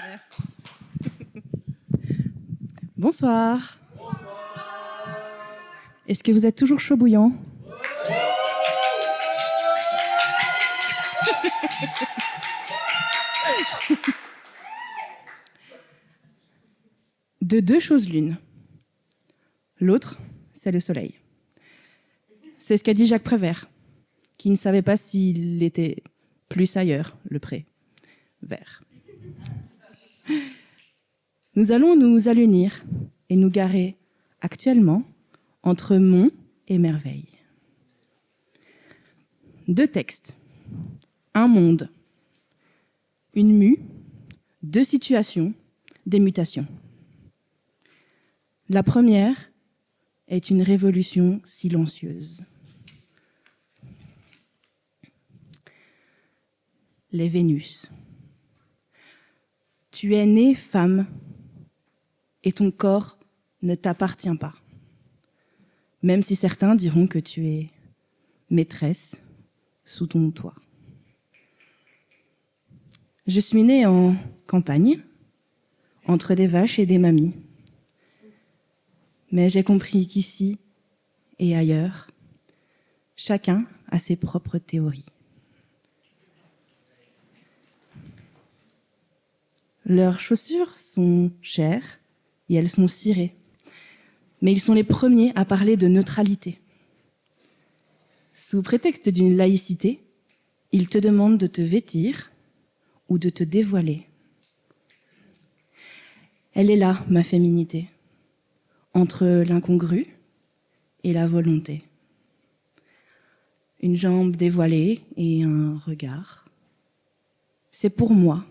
I: Merci. Bonsoir. Est-ce que vous êtes toujours chaud bouillant? De deux choses l'une. L'autre, c'est le soleil. C'est ce qu'a dit Jacques Prévert, qui ne savait pas s'il était plus ailleurs, le pré vert. Nous allons nous allunir et nous garer actuellement entre Mont et Merveille. Deux textes, un monde, une mue, deux situations, des mutations. La première est une révolution silencieuse. Les Vénus. Tu es née femme et ton corps ne t'appartient pas. Même si certains diront que tu es maîtresse sous ton toit. Je suis née en campagne, entre des vaches et des mamies. Mais j'ai compris qu'ici, et ailleurs, chacun a ses propres théories. Leurs chaussures sont chères et elles sont cirées, mais ils sont les premiers à parler de neutralité. Sous prétexte d'une laïcité, ils te demandent de te vêtir ou de te dévoiler. Elle est là, ma féminité, entre l'incongru et la volonté. Une jambe dévoilée et un regard. C'est pour moi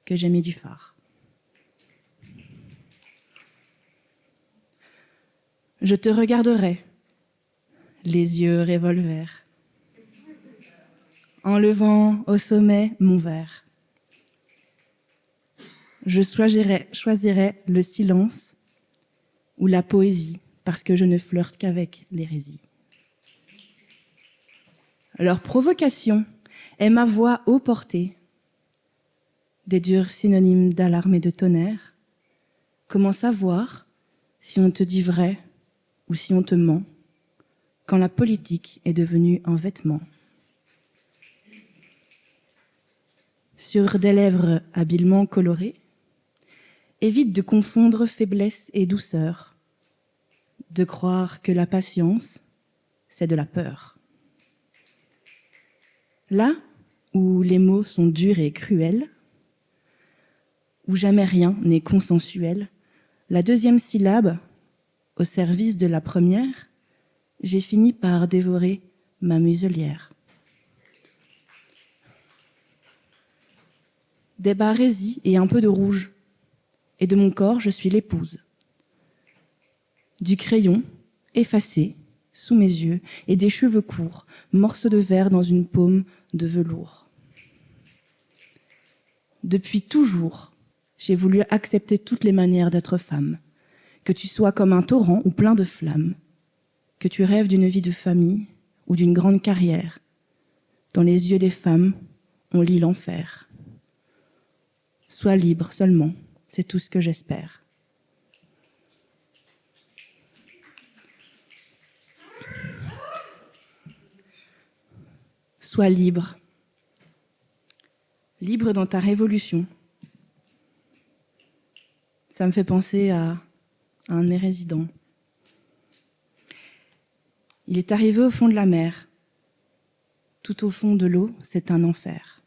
I: que j'ai mis du phare. Je te regarderai, les yeux revolver, en levant au sommet mon verre. Je choisirai le silence ou la poésie, parce que je ne flirte qu'avec l'hérésie. Leur provocation est ma voix haut portée, des durs synonymes d'alarme et de tonnerre. Comment savoir si on te dit vrai ou si on te ment, quand la politique est devenue un vêtement? Sur des lèvres habilement colorées, évite de confondre faiblesse et douceur, de croire que la patience, c'est de la peur. Là où les mots sont durs et cruels, où jamais rien n'est consensuel, la deuxième syllabe, au service de la première, j'ai fini par dévorer ma muselière. Des barésies et un peu de rouge, et de mon corps, je suis l'épouse. Du crayon, effacé, sous mes yeux, et des cheveux courts, morceaux de verre dans une paume de velours. Depuis toujours, j'ai voulu accepter toutes les manières d'être femme, que tu sois comme un torrent ou plein de flammes, que tu rêves d'une vie de famille ou d'une grande carrière. Dans les yeux des femmes, on lit l'enfer. Sois libre seulement, c'est tout ce que j'espère. Sois libre. Libre dans ta révolution. Ça me fait penser à un de mes résidents. Il est arrivé au fond de la mer. Tout au fond de l'eau, c'est un enfer.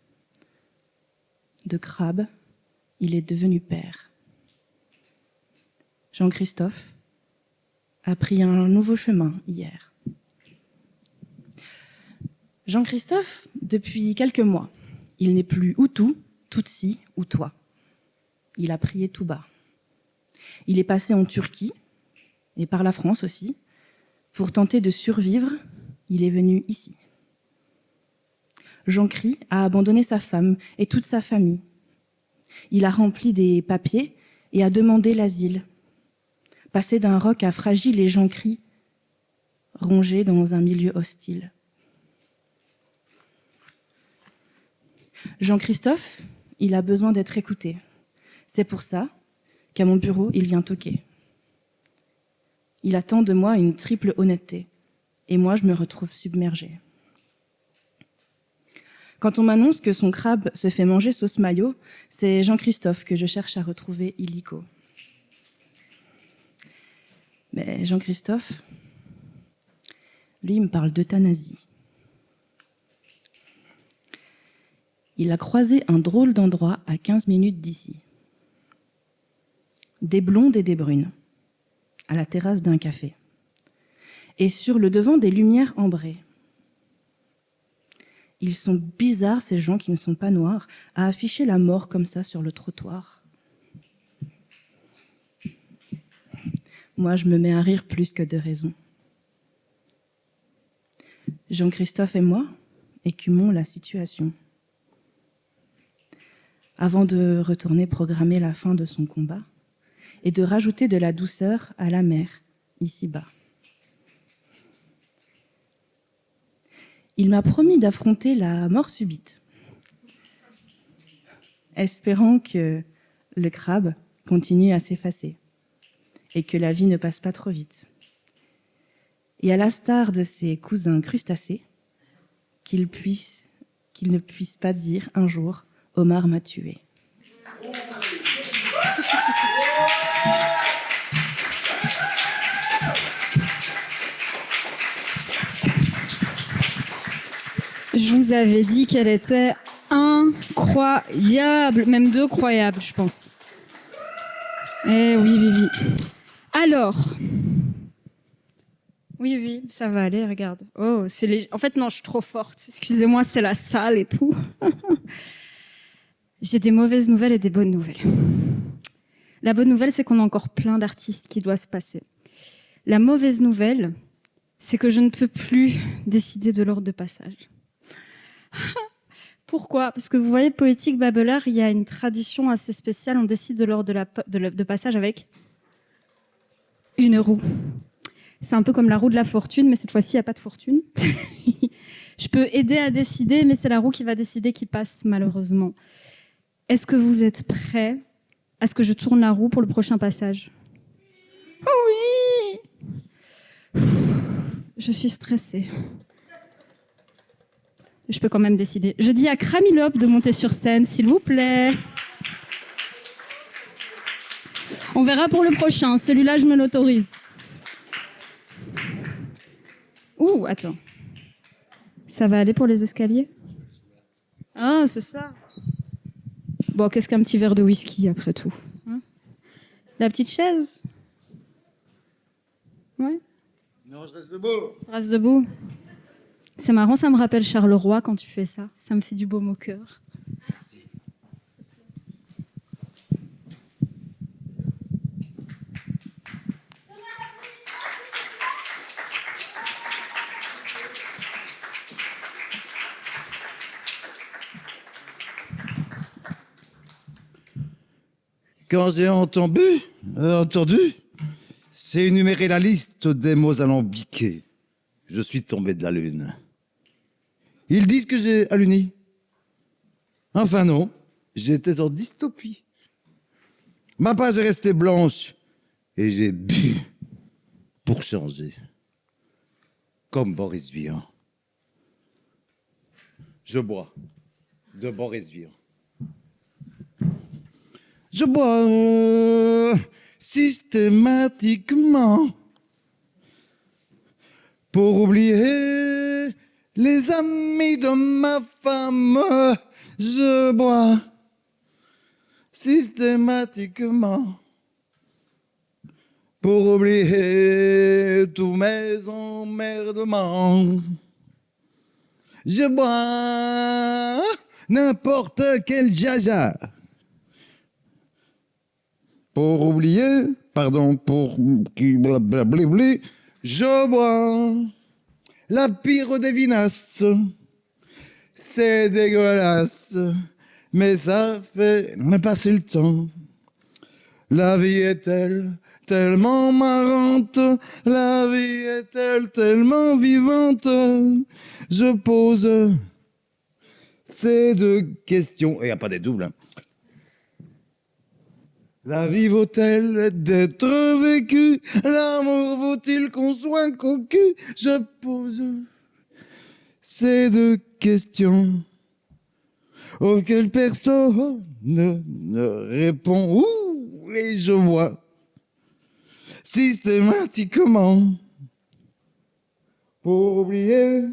I: De crabe, il est devenu père. Jean-Christophe a pris un nouveau chemin hier. Jean-Christophe, depuis quelques mois, il n'est plus Hutu, Tutsi ou toi. Il a prié tout bas. Il est passé en Turquie, et par la France aussi. Pour tenter de survivre, il est venu ici. Jean-Christ a abandonné sa femme et toute sa famille. Il a rempli des papiers et a demandé l'asile. Passé d'un roc à fragile et Jean-Christ, rongé dans un milieu hostile. Jean-Christophe, il a besoin d'être écouté. C'est pour ça qu'à mon bureau, il vient toquer. Il attend de moi une triple honnêteté. Et moi, je me retrouve submergée. Quand on m'annonce que son crabe se fait manger sauce mayo, c'est Jean-Christophe que je cherche à retrouver illico. Mais Jean-Christophe, lui, il me parle d'euthanasie. Il a croisé un drôle d'endroit à 15 minutes d'ici. Des blondes et des brunes, à la terrasse d'un café. Et sur le devant, des lumières ambrées. Ils sont bizarres, ces gens qui ne sont pas noirs, à afficher la mort comme ça sur le trottoir. Moi, je me mets à rire plus que de raison. Jean-Christophe et moi écumons la situation. Avant de retourner programmer la fin de son combat et de rajouter de la douceur à la mer, ici-bas. Il m'a promis d'affronter la mort subite, espérant que le crabe continue à s'effacer et que la vie ne passe pas trop vite. Et à l'instar de ses cousins crustacés, qu'il ne puisse pas dire un jour « Omar m'a tué ».
A: Je vous avais dit qu'elle était incroyable, même deux croyables, je pense. Eh oui, oui, oui. Alors, oui, ça va aller, regarde. Oh, en fait, non, je suis trop forte. Excusez-moi, c'est la salle et tout. J'ai des mauvaises nouvelles et des bonnes nouvelles. La bonne nouvelle, c'est qu'on a encore plein d'artistes qui doivent se passer. La mauvaise nouvelle, c'est que je ne peux plus décider de l'ordre de passage. Pourquoi ? Parce que vous voyez, Poétique Babelard, il y a une tradition assez spéciale. On décide de l'ordre de passage avec une roue. C'est un peu comme la roue de la fortune, mais cette fois-ci, il n'y a pas de fortune. Je peux aider à décider, mais c'est la roue qui va décider qui passe, malheureusement. Est-ce que vous êtes prêts à ce que je tourne la roue pour le prochain passage ? Oui ! Je suis stressée. Je peux quand même décider. Je dis à Kramilope de monter sur scène, s'il vous plaît. On verra pour le prochain. Celui-là, je me l'autorise. Ouh, attends. Ça va aller pour les escaliers ? Ah, c'est ça. Bon, qu'est-ce qu'un petit verre de whisky, après tout, hein ? La petite chaise ? Ouais ?
J: Non, je reste debout.
A: Reste debout. C'est marrant, ça me rappelle Charleroi quand tu fais ça. Ça me fait du baume au cœur.
J: Merci. Quand j'ai entendu, c'est énumérer la liste des mots alambiqués. Je suis tombé de la lune. Ils disent que j'ai alluni. Enfin non, j'étais en dystopie. Ma page est restée blanche et j'ai bu pour changer. Comme Boris Vian. Je bois de Boris Vian. Je bois systématiquement pour oublier les amis de ma femme. Je bois systématiquement pour oublier tous mes emmerdements. Je bois n'importe quel jaja pour oublier, je bois la pire des vinasses. C'est dégueulasse, mais ça fait passer le temps. La vie est-elle tellement marrante, la vie est-elle tellement vivante. Je pose ces deux questions, et il n'y a pas des doubles, hein. La vie vaut-elle d'être vécue? L'amour vaut-il qu'on soit cocu? Je pose ces deux questions auxquelles personne ne répond. Ouh, et je vois systématiquement pour oublier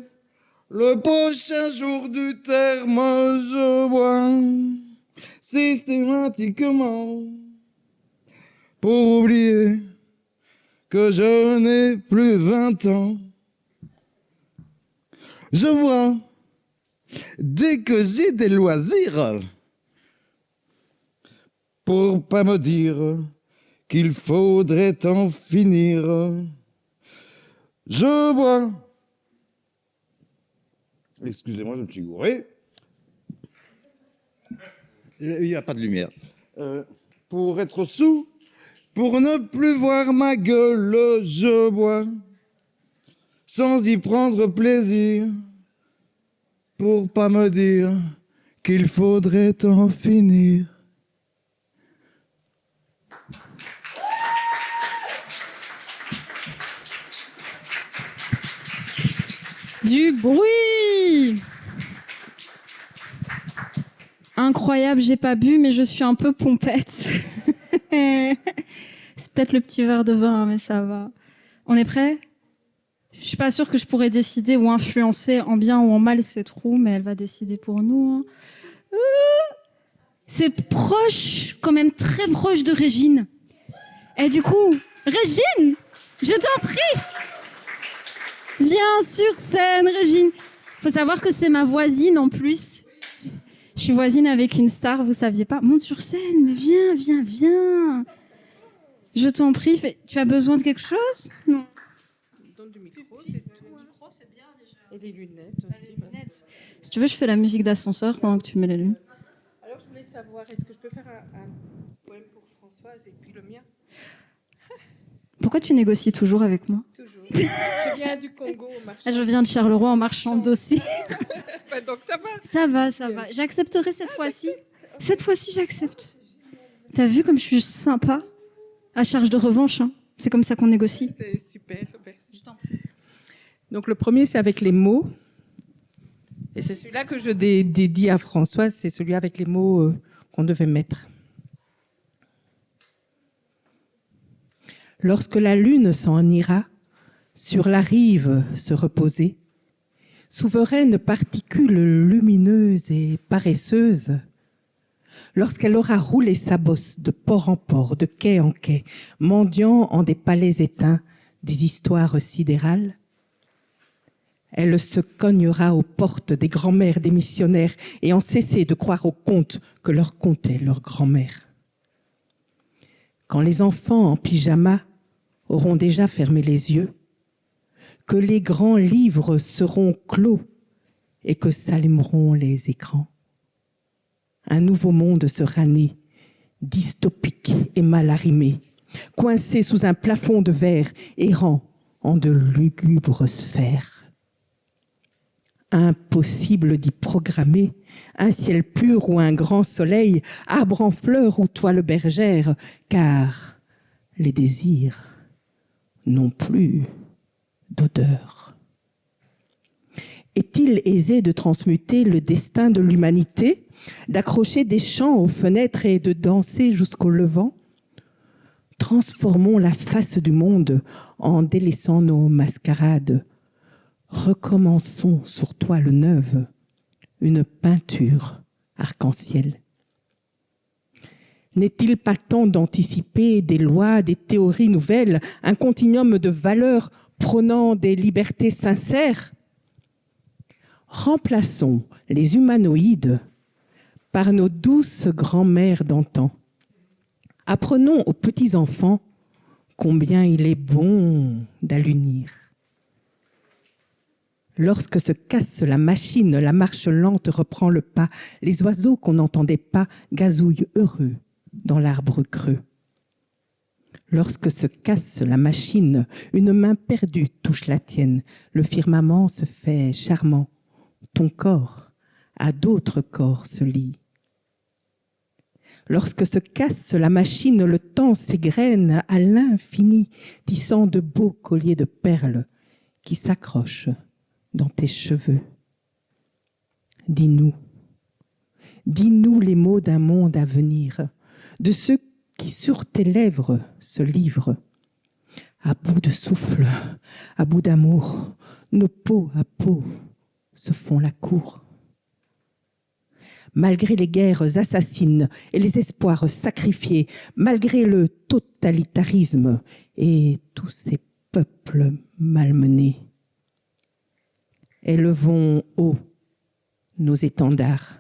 J: le prochain jour du terme. Je vois systématiquement pour oublier que je n'ai plus 20 ans. Je vois, dès que j'ai des loisirs, pour pas me dire qu'il faudrait en finir. Je vois. Excusez-moi, je me suis gouré. Il n'y a pas de lumière. Pour être sous, pour ne plus voir ma gueule, je bois, sans y prendre plaisir, pour pas me dire qu'il faudrait en finir.
A: Du bruit. Incroyable, j'ai pas bu, mais je suis un peu pompette. C'est peut-être le petit verre de vin, mais ça va. On est prêt? Je suis pas sûre que je pourrais décider ou influencer en bien ou en mal cette roue, mais elle va décider pour nous. C'est proche, quand même très proche de Régine. Et du coup, Régine, je t'en prie, viens sur scène, Régine. Faut savoir que c'est ma voisine en plus. Je suis voisine avec une star, vous saviez pas? Monte sur scène, mais viens, viens, viens. Je t'en prie, tu as besoin de quelque chose? Non.
E: Donne du micro, c'est tout. Le micro, c'est bien déjà. Et les lunettes aussi.
A: Les lunettes. Si tu veux, je fais la musique d'ascenseur pendant que tu mets les lunettes.
E: Alors, je voulais savoir, est-ce que je peux faire un poème pour Françoise et puis le mien?
A: Pourquoi tu négocies toujours avec moi?
E: Toujours. Je viens du Congo au marché.
A: Je viens de Charleroi en marchand dossier.
E: Donc ça va.
A: Ça va, ça va. J'accepterai cette fois-ci. Cette fois-ci, j'accepte. T'as vu comme je suis sympa? À charge de revanche, hein. C'est comme ça qu'on négocie.
E: C'est super, merci. Donc le premier, c'est avec les mots. Et c'est celui-là que je dédie à Françoise, c'est celui avec les mots qu'on devait mettre. Lorsque la lune s'en ira, sur la rive se reposer, souveraine particule lumineuse et paresseuse, lorsqu'elle aura roulé sa bosse de port en port, de quai en quai, mendiant en des palais éteints des histoires sidérales, elle se cognera aux portes des grands-mères des missionnaires et en cesser de croire aux contes que leur contait leur grand-mère. Quand les enfants en pyjama auront déjà fermé les yeux, que les grands livres seront clos et que s'allumeront les écrans, un nouveau monde sera né, dystopique et mal arrimé, coincé sous un plafond de verre, errant en de lugubres sphères. Impossible d'y programmer un ciel pur ou un grand soleil, arbre en fleurs ou toile bergère, car les désirs n'ont plus d'odeur. Est-il aisé de transmuter le destin de l'humanité, d'accrocher des chants aux fenêtres et de danser jusqu'au levant? Transformons la face du monde en délaissant nos mascarades. Recommençons sur toile neuve une peinture arc-en-ciel. N'est-il pas temps d'anticiper des lois, des théories nouvelles, un continuum de valeurs prônant des libertés sincères? Remplaçons les humanoïdes par nos douces grand-mères d'antan. Apprenons aux petits-enfants combien il est bon d'allunir. Lorsque se casse la machine, la marche lente reprend le pas. Les oiseaux qu'on n'entendait pas gazouillent heureux dans l'arbre creux. Lorsque se casse la machine, une main perdue touche la tienne. Le firmament se fait charmant. Ton corps à d'autres corps se lie. Lorsque se casse la machine, le temps s'égrène à l'infini, tissant de beaux colliers de perles qui s'accrochent dans tes cheveux. Dis-nous les mots d'un monde à venir, de ceux qui sur tes lèvres se livrent. À bout de souffle, à bout d'amour, nos peaux à peau se font la cour. Malgré les guerres assassines et les espoirs sacrifiés, malgré le totalitarisme et tous ces peuples malmenés, élevons haut nos étendards.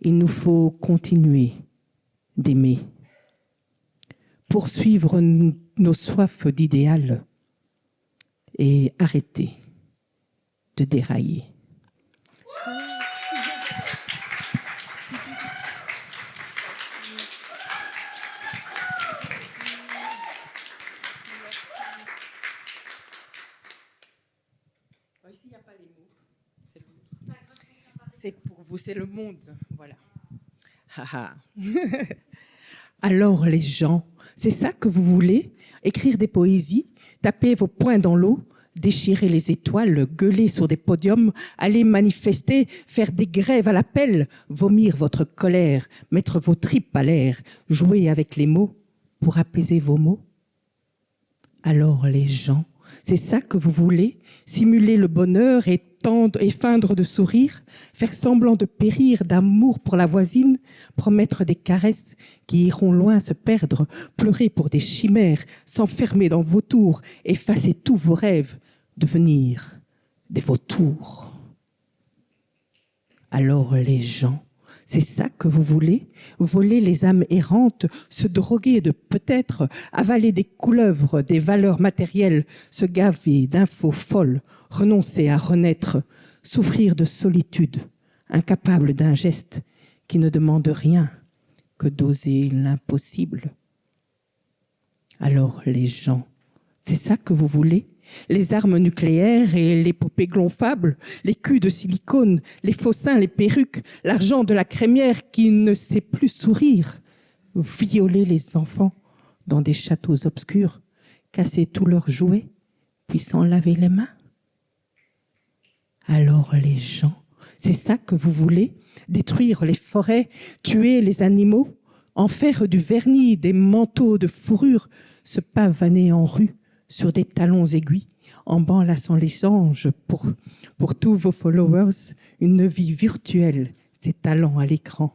E: Il nous faut continuer d'aimer, poursuivre nos soifs d'idéal et arrêter de dérailler. Ici, il n'y a pas les mots. C'est pour vous, c'est le monde. Voilà. Alors, les gens, c'est ça que vous voulez? Écrire des poésies, taper vos poings dans l'eau,
I: déchirer les étoiles, gueuler sur des podiums, aller manifester, faire des grèves à l'appel, vomir votre colère, mettre vos tripes à l'air, jouer avec les mots pour apaiser vos maux? Alors les gens, c'est ça que vous voulez? Simuler le bonheur et feindre de sourire, faire semblant de périr d'amour pour la voisine, promettre des caresses qui iront loin se perdre, pleurer pour des chimères, s'enfermer dans vos tours, effacer tous vos rêves, devenir des vautours. Alors les gens, c'est ça que vous voulez? Voler les âmes errantes, se droguer de peut-être, avaler des couleuvres, des valeurs matérielles, se gaver d'infos folles, renoncer à renaître, souffrir de solitude, incapable d'un geste qui ne demande rien que d'oser l'impossible. Alors les gens, c'est ça que vous voulez? Les armes nucléaires et les poupées gonflables, les culs de silicone, les faux seins, les perruques, l'argent de la crémière qui ne sait plus sourire, violer les enfants dans des châteaux obscurs, casser tous leurs jouets, puis s'en laver les mains. Alors les gens, c'est ça que vous voulez? Détruire les forêts, tuer les animaux, en faire du vernis, des manteaux de fourrure, se pavaner en rue, sur des talons aiguilles, en banlassant les anges pour tous vos followers, une vie virtuelle, ses talents à l'écran.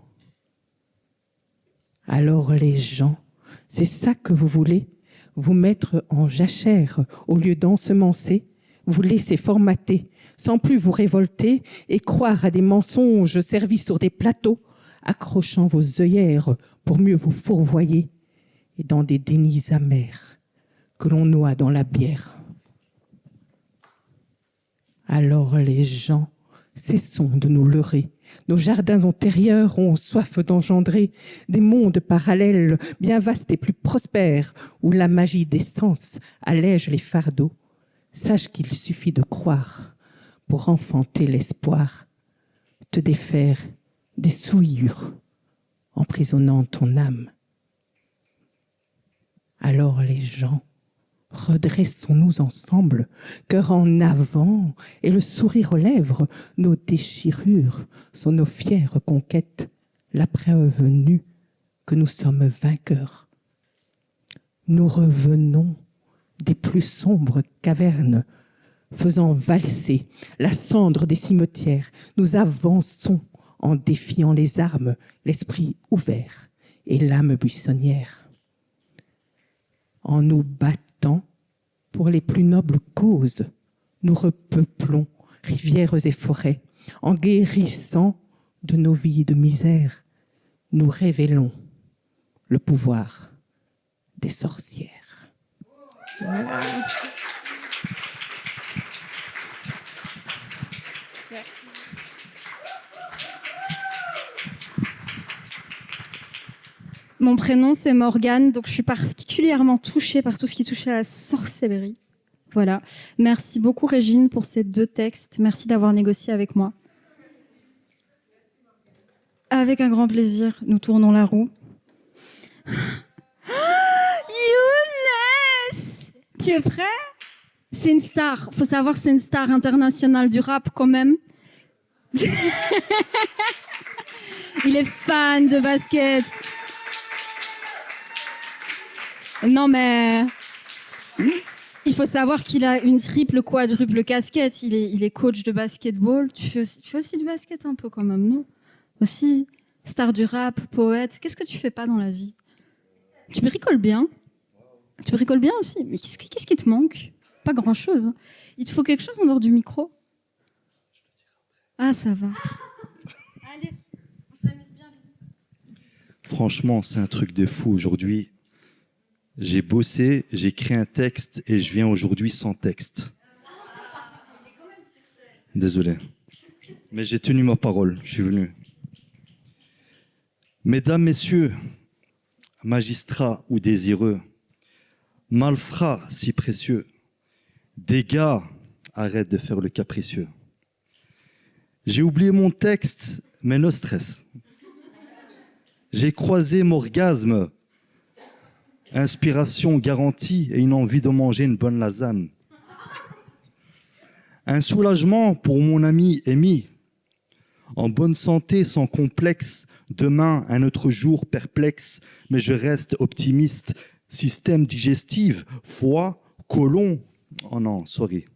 I: Alors les gens, c'est ça que vous voulez? Vous mettre en jachère au lieu d'ensemencer, vous laisser formater, sans plus vous révolter et croire à des mensonges servis sur des plateaux, accrochant vos œillères pour mieux vous fourvoyer et dans des dénis amers que l'on noie dans la bière. Alors les gens, cessons de nous leurrer. Nos jardins antérieurs ont soif d'engendrer des mondes parallèles bien vastes et plus prospères où la magie des sens allège les fardeaux. Sache qu'il suffit de croire pour enfanter l'espoir, te défaire des souillures emprisonnant ton âme. Alors les gens, redressons-nous ensemble, cœur en avant et le sourire aux lèvres. Nos déchirures sont nos fières conquêtes, la preuve nue que nous sommes vainqueurs. Nous revenons des plus sombres cavernes, faisant valser la cendre des cimetières. Nous avançons en défiant les armes, l'esprit ouvert et l'âme buissonnière. En nous battant pour les plus nobles causes, nous repeuplons rivières et forêts. En guérissant de nos vies de misère, nous révélons le pouvoir des sorcières.
A: Mon prénom, c'est Morgane, donc je suis particulièrement touchée par tout ce qui touche à la sorcellerie. Voilà. Merci beaucoup, Régine, pour ces 2 textes. Merci d'avoir négocié avec moi. Avec un grand plaisir, nous tournons la roue. Younes! Tu es prêt? C'est une star. Faut savoir, c'est une star internationale du rap, quand même. Il est fan de basket. Non, mais il faut savoir qu'il a une triple, quadruple casquette. Il est coach de basketball. Tu fais aussi du basket un peu quand même, non? Aussi, star du rap, poète. Qu'est-ce que tu fais pas dans la vie? Tu bricoles bien. Tu bricoles bien aussi. Mais qu'est-ce qui te manque? Pas grand-chose. Il te faut quelque chose en dehors du micro? Ah, ça va. Allez, on s'amuse bien, bisous.
K: Franchement, c'est un truc de fou aujourd'hui. J'ai bossé, j'ai écrit un texte et je viens aujourd'hui sans texte. Désolé. Mais j'ai tenu ma parole, je suis venu. Mesdames, messieurs, magistrats ou désireux, malfrats si précieux, dégâts, arrête de faire le capricieux. J'ai oublié mon texte, mais no stress. J'ai croisé mon orgasme, inspiration garantie et une envie de manger une bonne lasagne. Un soulagement pour mon ami Amy. En bonne santé, sans complexe. Demain, un autre jour perplexe, mais je reste optimiste. Système digestif, foie, côlon. Oh non, sorry.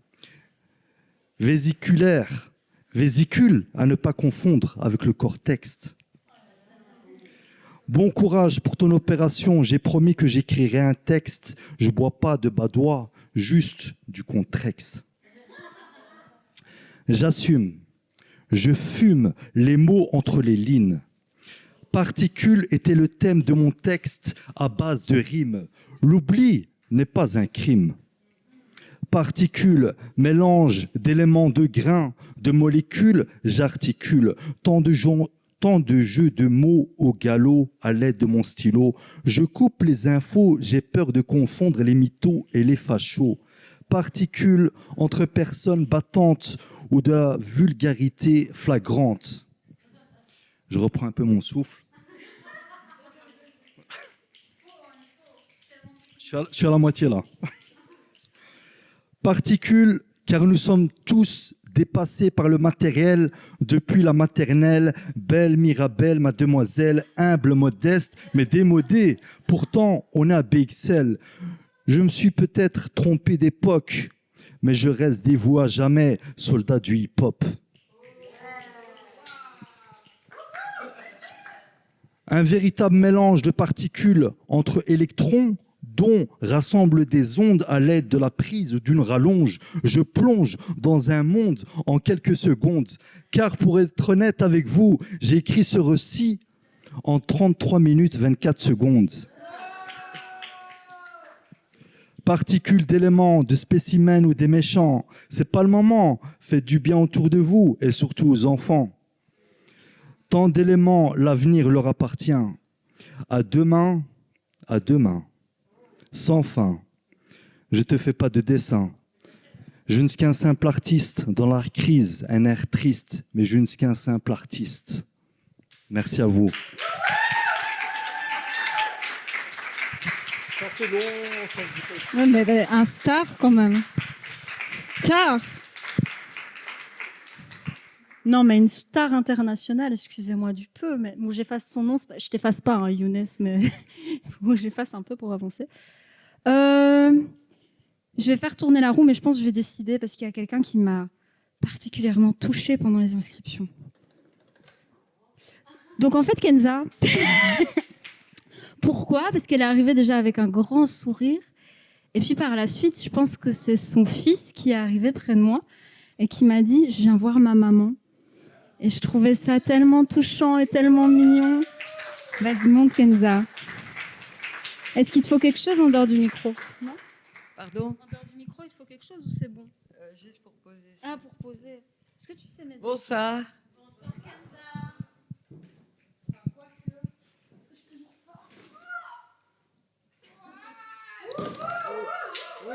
K: Vésiculaire. Vésicule, à ne pas confondre avec le cortex. Bon courage pour ton opération. J'ai promis que j'écrirai un texte. Je bois pas de badois, juste du Contrex. J'assume. Je fume les mots entre les lignes. Particules était le thème de mon texte à base de rimes. L'oubli n'est pas un crime. Particules, mélange d'éléments de grains, de molécules, j'articule. Tant de jeux de mots au galop à l'aide de mon stylo. Je coupe les infos, j'ai peur de confondre les mythos et les fachos. Particules entre personnes battantes ou de la vulgarité flagrante. Je reprends un peu mon souffle. Je suis à la moitié là. Particules, car nous sommes tous dépassés par le matériel depuis la maternelle. Belle Mirabelle, mademoiselle, humble, modeste, mais démodée. Pourtant, on est à BXL. Je me suis peut-être trompé d'époque, mais je reste dévoué à jamais, soldat du hip-hop. Un véritable mélange de particules entre électrons, dont rassemble des ondes à l'aide de la prise d'une rallonge. Je plonge dans un monde en quelques secondes. Car pour être honnête avec vous, j'ai écrit ce récit en 33 minutes 24 secondes. Particules d'éléments, de spécimens ou des méchants, c'est pas le moment. Faites du bien autour de vous et surtout aux enfants. Tant d'éléments, l'avenir leur appartient. À demain, sans fin. Je te fais pas de dessin. Je ne suis qu'un simple artiste dans la crise, un air triste, mais je ne suis qu'un simple artiste. Merci à vous.
A: Ouais, mais un star quand même. Star. Non, mais une star internationale, excusez-moi du peu, mais bon, j'efface son nom. Je t'efface pas, hein, Younes, mais bon, j'efface un peu pour avancer. Je vais faire tourner la roue, mais je pense que je vais décider parce qu'il y a quelqu'un qui m'a particulièrement touchée pendant les inscriptions. Donc en fait, Kenza, pourquoi ? Parce qu'elle est arrivée déjà avec un grand sourire. Et puis par la suite, je pense que c'est son fils qui est arrivé près de moi et qui m'a dit « Je viens voir ma maman ». Et je trouvais ça tellement touchant et tellement mignon. Vas-y, monte, Kenza. Est-ce qu'il te faut quelque chose en dehors du micro ? Non ?
L: Pardon ?
A: En dehors du micro, il te faut quelque chose ou c'est bon ?
L: Juste pour poser ça.
A: Ah, pour poser. Est-ce que tu sais m'aider ?
L: Bonsoir.
A: Bonsoir, Kenza.
L: Oui,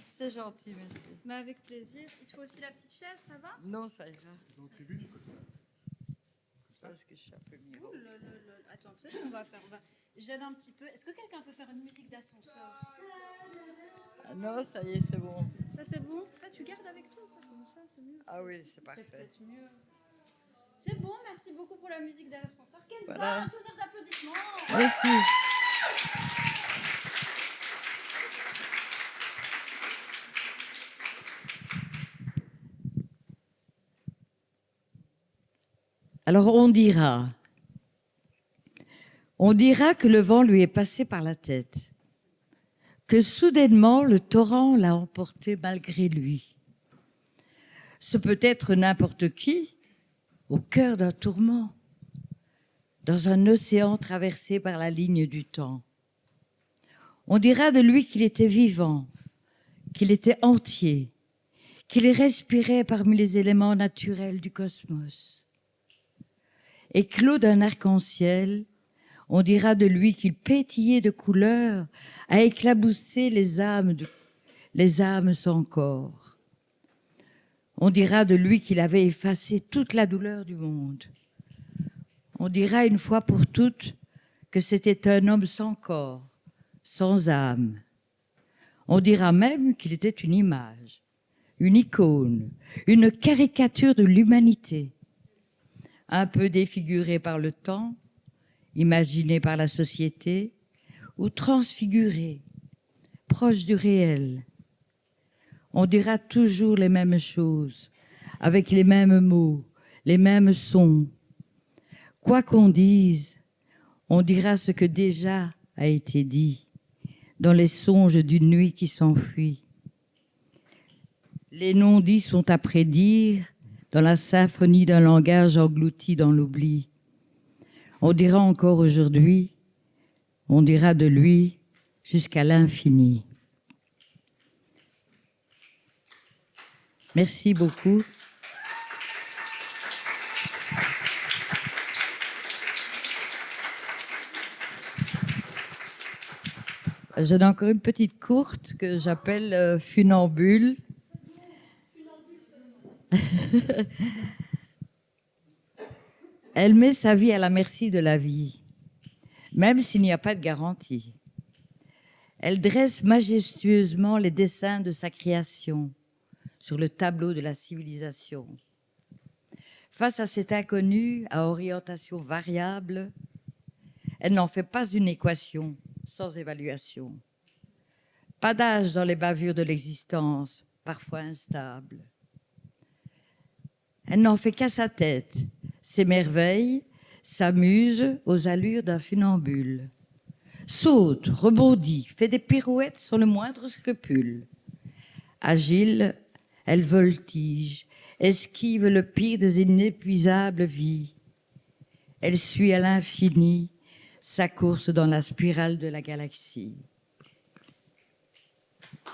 L: c'est gentil, merci.
A: Mais avec plaisir. Il te faut aussi la petite chaise, ça va ?
L: Non, ça ira. Parce que je suis un peu mieux.
A: Attends, tu sais ce qu'on va faire ? J'aide un petit peu. Est-ce que quelqu'un peut faire une musique d'ascenseur ?
L: Ah non, ça y est, c'est bon.
A: Ça, c'est bon ? Ça, tu gardes avec toi ? Comme ça, c'est mieux.
L: Ah oui, c'est parfait.
A: C'est peut-être mieux. C'est bon, merci beaucoup pour la musique d'ascenseur. Kenza,
L: Voilà.
A: un tonnerre d'applaudissements.
L: Merci. Alors on dira que le vent lui est passé par la tête, que soudainement le torrent l'a emporté malgré lui. Ce peut être n'importe qui au cœur d'un tourment, dans un océan traversé par la ligne du temps. On dira de lui qu'il était vivant, qu'il était entier, qu'il respirait parmi les éléments naturels du cosmos. Éclos d'un arc-en-ciel, on dira de lui qu'il pétillait de couleurs à éclabousser les âmes sans corps. On dira de lui qu'il avait effacé toute la douleur du monde. On dira une fois pour toutes que c'était un homme sans corps, sans âme. On dira même qu'il était une une icône, une caricature de l'humanité, un peu défigurée par le temps, imaginée par la société, ou transfigurée, proche du réel. On dira toujours les mêmes choses, avec les mêmes mots, les mêmes sons. Quoi qu'on dise, on dira ce que déjà a été dit, dans les songes d'une nuit qui s'enfuit. Les non-dits sont à prédire dans la symphonie d'un langage englouti dans l'oubli. On dira encore aujourd'hui, on dira de lui jusqu'à l'infini. Merci beaucoup. J'en ai encore une petite courte que j'appelle Funambule. Elle met sa vie à la merci de la vie, même s'il n'y a pas de garantie. Elle dresse majestueusement les dessins de sa création sur le tableau de la civilisation. Face à cet inconnu à orientation variable, elle n'en fait pas une équation sans évaluation. Pas d'âge dans les bavures de l'existence, parfois instable. Elle n'en fait qu'à sa tête, s'émerveille, s'amuse aux allures d'un funambule. Saute, rebondit, fait des pirouettes sans le moindre scrupule. Agile, elle voltige, esquive le pire des inépuisables vies. Elle suit à l'infini sa course dans la spirale de la galaxie.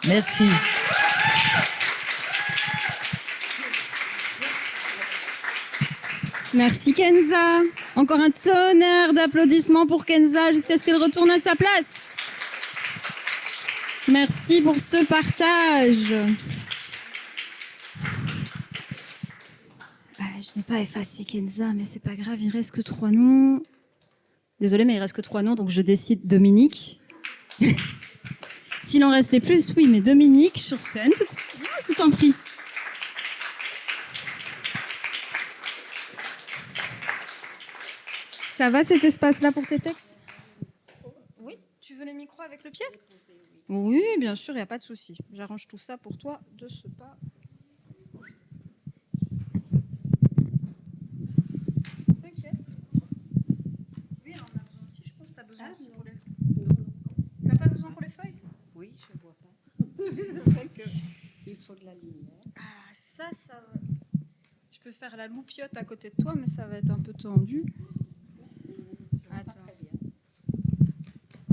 L: Merci.
A: Merci Kenza. Encore un tonnerre d'applaudissements pour Kenza jusqu'à ce qu'elle retourne à sa place. Merci pour ce partage. Je n'ai pas effacé Kenza, mais c'est pas grave, il reste que 3 noms. Désolée, mais il reste que 3 noms, donc je décide Dominique. S'il en restait plus, oui, mais Dominique sur scène, je t'en prie. Ça va cet espace-là pour tes textes? Oui, tu veux les micros avec le pied? Oui, bien sûr, il n'y a pas de souci. J'arrange tout ça pour toi de ce pas. T'inquiète. Oui, on a besoin aussi, je pense que tu as besoin aussi pour les... Non. T'as pas besoin pour les feuilles?
M: Oui, je ne vois pas. C'est vrai qu'il faut de la lumière.
A: Ah, ça va... Je peux faire la loupiote à côté de toi, mais ça va être un peu tendu. Attends.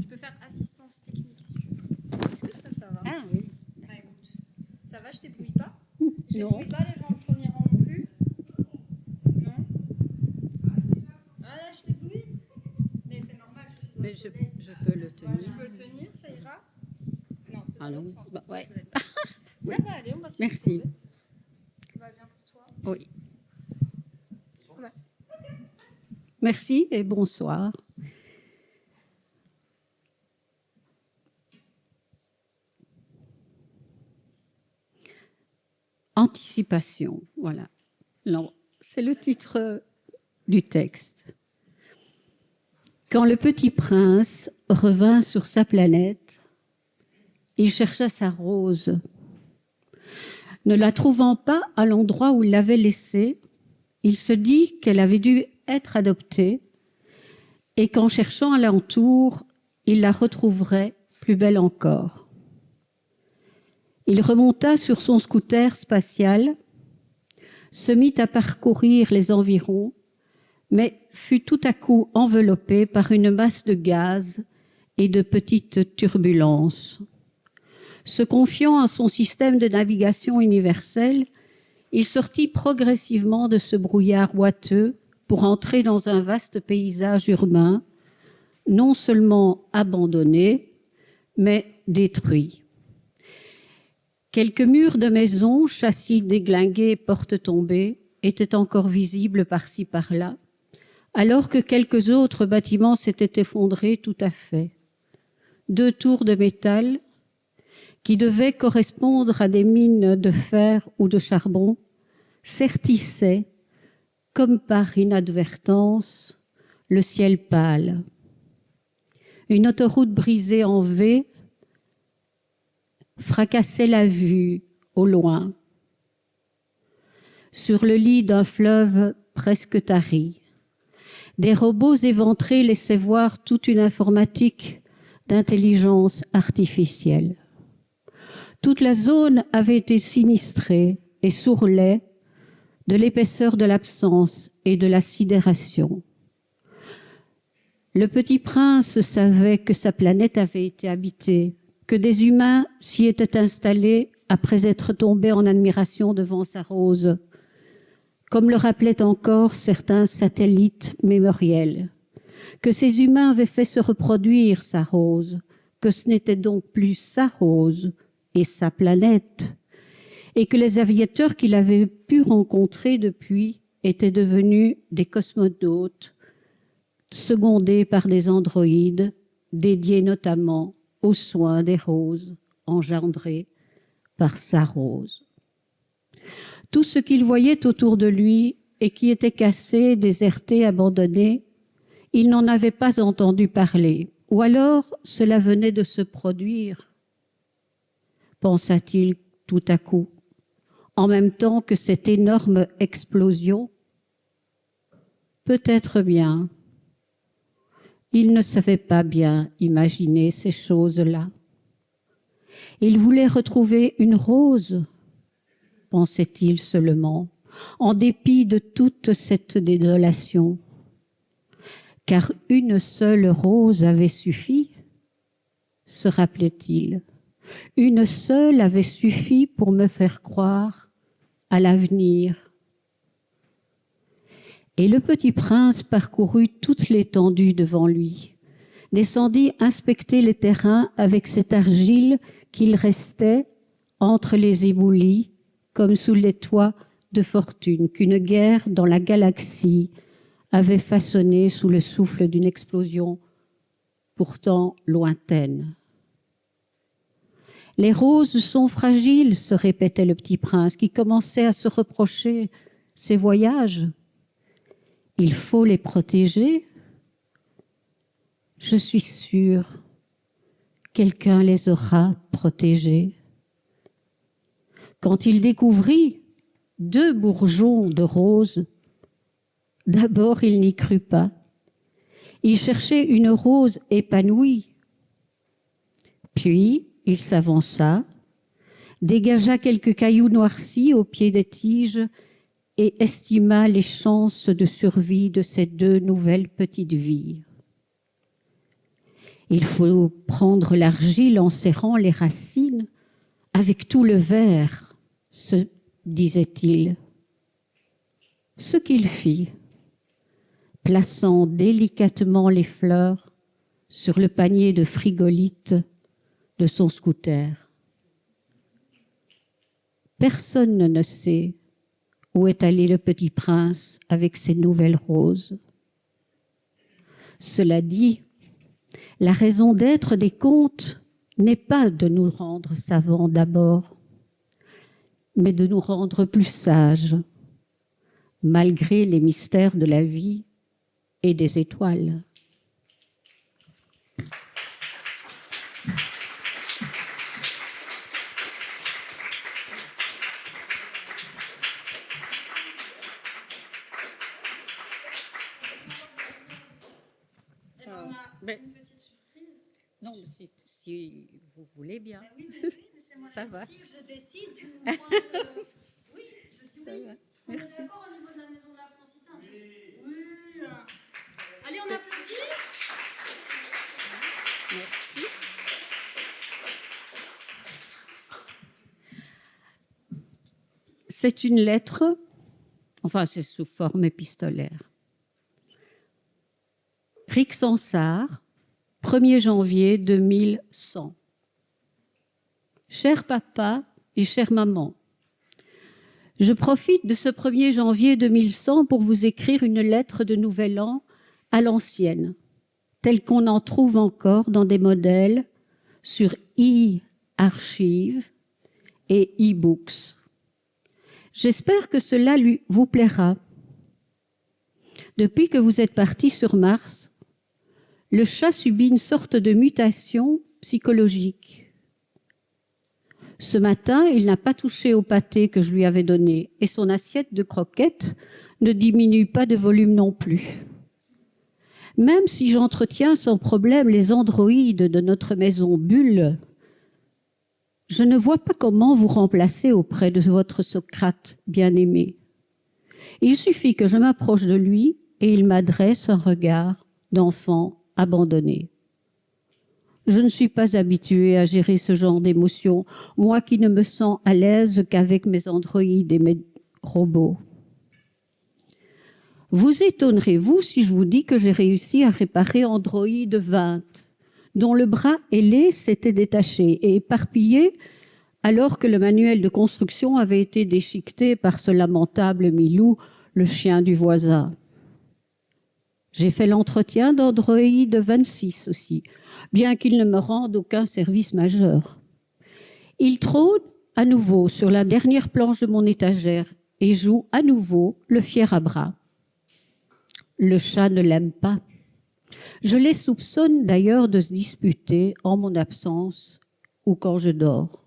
A: Je peux faire assistance technique si tu veux. Est-ce que ça va?
M: Ah oui.
A: Bah, écoute, ça va, je t'éblouis pas? Je
M: Non.
A: t'éblouis pas les gens au premier rang non plus? Non? Ah là, je t'éblouis? Mais c'est normal, je suis un
M: Mais
A: soleil.
M: je peux le tenir.
A: Tu peux le tenir, ça ira? Non, c'est dans
M: Allons.
A: l'autre sens.
M: Bah, ouais.
A: Ça va aller, on va s'y
M: Merci.
A: retrouver. Ça va bien pour toi?
M: Oui.
A: Ouais.
M: Merci et bonsoir. Anticipation, voilà. C'est le titre du texte. Quand le petit prince revint sur sa planète, il chercha sa rose. Ne la trouvant pas à l'endroit où il l'avait laissée, il se dit qu'elle avait dû être adoptée et qu'en cherchant alentour, il la retrouverait plus belle encore. Il remonta sur son scooter spatial, se mit à parcourir les environs, mais fut tout à coup enveloppé par une masse de gaz et de petites turbulences. Se confiant à son système de navigation universel, il sortit progressivement de ce brouillard ouateux pour entrer dans un vaste paysage urbain, non seulement abandonné, mais détruit. Quelques murs de maisons, châssis déglingués, portes tombées, étaient encore visibles par-ci par-là, alors que quelques autres bâtiments s'étaient effondrés tout à fait. 2 tours de métal, qui devaient correspondre à des mines de fer ou de charbon, sertissaient, comme par inadvertance, le ciel pâle. Une autoroute brisée en V fracassait la vue au loin. Sur le lit d'un fleuve presque tari, des robots éventrés laissaient voir toute une informatique d'intelligence artificielle. Toute la zone avait été sinistrée et sourlait de l'épaisseur de l'absence et de la sidération. Le petit prince savait que sa planète avait été habitée, que des humains s'y étaient installés après être tombés en admiration devant sa rose, comme le rappelaient encore certains satellites mémoriels, que ces humains avaient fait se reproduire sa rose, que ce n'était donc plus sa rose et sa planète, et que les aviateurs qu'il avait pu rencontrer depuis étaient devenus des cosmonautes, secondés par des androïdes, dédiés notamment aux soins des roses engendrées par sa rose. Tout ce qu'il voyait autour de lui et qui était cassé, déserté, abandonné, il n'en avait pas entendu parler, ou alors cela venait de se produire, pensa-t-il tout à coup, en même temps que cette énorme explosion. Peut-être bien. Il ne savait pas bien imaginer ces choses-là. Il voulait retrouver une rose, pensait-il seulement, en dépit de toute cette désolation. Car une seule rose avait suffi, se rappelait-il. Une seule avait suffi pour me faire croire à l'avenir. Et le petit prince parcourut toute l'étendue devant lui, descendit inspecter les terrains avec cette argile qu'il restait entre les éboulis, comme sous les toits de fortune qu'une guerre dans la galaxie avait façonné sous le souffle d'une explosion pourtant lointaine. Les roses sont fragiles, se répétait le petit prince, qui commençait à se reprocher ses voyages. Il faut les protéger. Je suis sûre, quelqu'un les aura protégées. Quand il découvrit 2 bourgeons de roses, d'abord il n'y crut pas. Il cherchait une rose épanouie. Puis il s'avança, dégagea quelques cailloux noircis au pied des tiges et estima les chances de survie de ces 2 nouvelles petites vies. Il faut prendre l'argile en serrant les racines avec tout le verre, se disait-il. Ce qu'il fit, plaçant délicatement les fleurs sur le panier de frigolite de son scooter. Personne ne sait où est allé le petit prince avec ses nouvelles roses. Cela dit, la raison d'être des contes n'est pas de nous rendre savants d'abord, mais de nous rendre plus sages, malgré les mystères de la vie et des étoiles. Une petite surprise. Non, mais si vous voulez bien. Oui, c'est moi. Ça va. Si je décide, oui, je dis oui. On est d'accord au niveau de la maison de la Francité. Oui. Allez, on applaudit. Merci. C'est une lettre, enfin c'est sous forme épistolaire. Rixensart, 1er janvier 2100. Cher papa et chère maman, je profite de ce 1er janvier 2100 pour vous écrire une lettre de Nouvel An à l'ancienne, telle qu'on en trouve encore dans des modèles sur archives et e-books. J'espère que cela vous plaira. Depuis que vous êtes parti sur Mars, le chat subit une sorte de mutation psychologique. Ce matin, il n'a pas touché au pâté que je lui avais donné et son assiette de croquettes ne diminue pas de volume non plus. Même si j'entretiens sans problème les androïdes de notre maison Bulle, je ne vois pas comment vous remplacer auprès de votre Socrate bien-aimé. Il suffit que je m'approche de lui et il m'adresse un regard d'enfant abandonné. Je ne suis pas habituée à gérer ce genre d'émotions, moi qui ne me sens à l'aise qu'avec mes androïdes et mes robots. Vous étonnerez-vous si je vous dis que j'ai réussi à réparer Android 20, dont le bras ailé s'était détaché et éparpillé alors que le manuel de construction avait été déchiqueté par ce lamentable Milou, le chien du voisin. J'ai fait l'entretien d'Android 26 aussi, bien qu'il ne me rende aucun service majeur. Il trône à nouveau sur la dernière planche de mon étagère et joue à nouveau le fier à bras. Le chat ne l'aime pas. Je les soupçonne d'ailleurs de se disputer en mon absence ou quand je dors.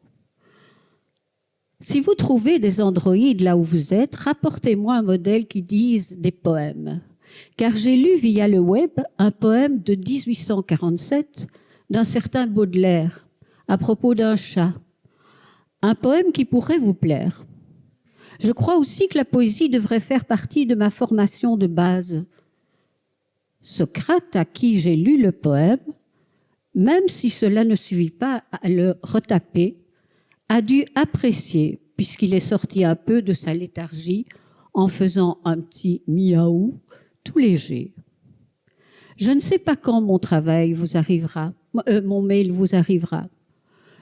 M: Si vous trouvez des androïdes là où vous êtes, rapportez-moi un modèle qui dise des poèmes. Car j'ai lu via le web un poème de 1847 d'un certain Baudelaire à propos d'un chat. Un poème qui pourrait vous plaire. Je crois aussi que la poésie devrait faire partie de ma formation de base. Socrate, à qui j'ai lu le poème, même si cela ne suffit pas à le retaper, a dû apprécier, puisqu'il est sorti un peu de sa léthargie en faisant un petit miaou tout léger. Je ne sais pas quand mon travail vous arrivera, mon mail vous arrivera.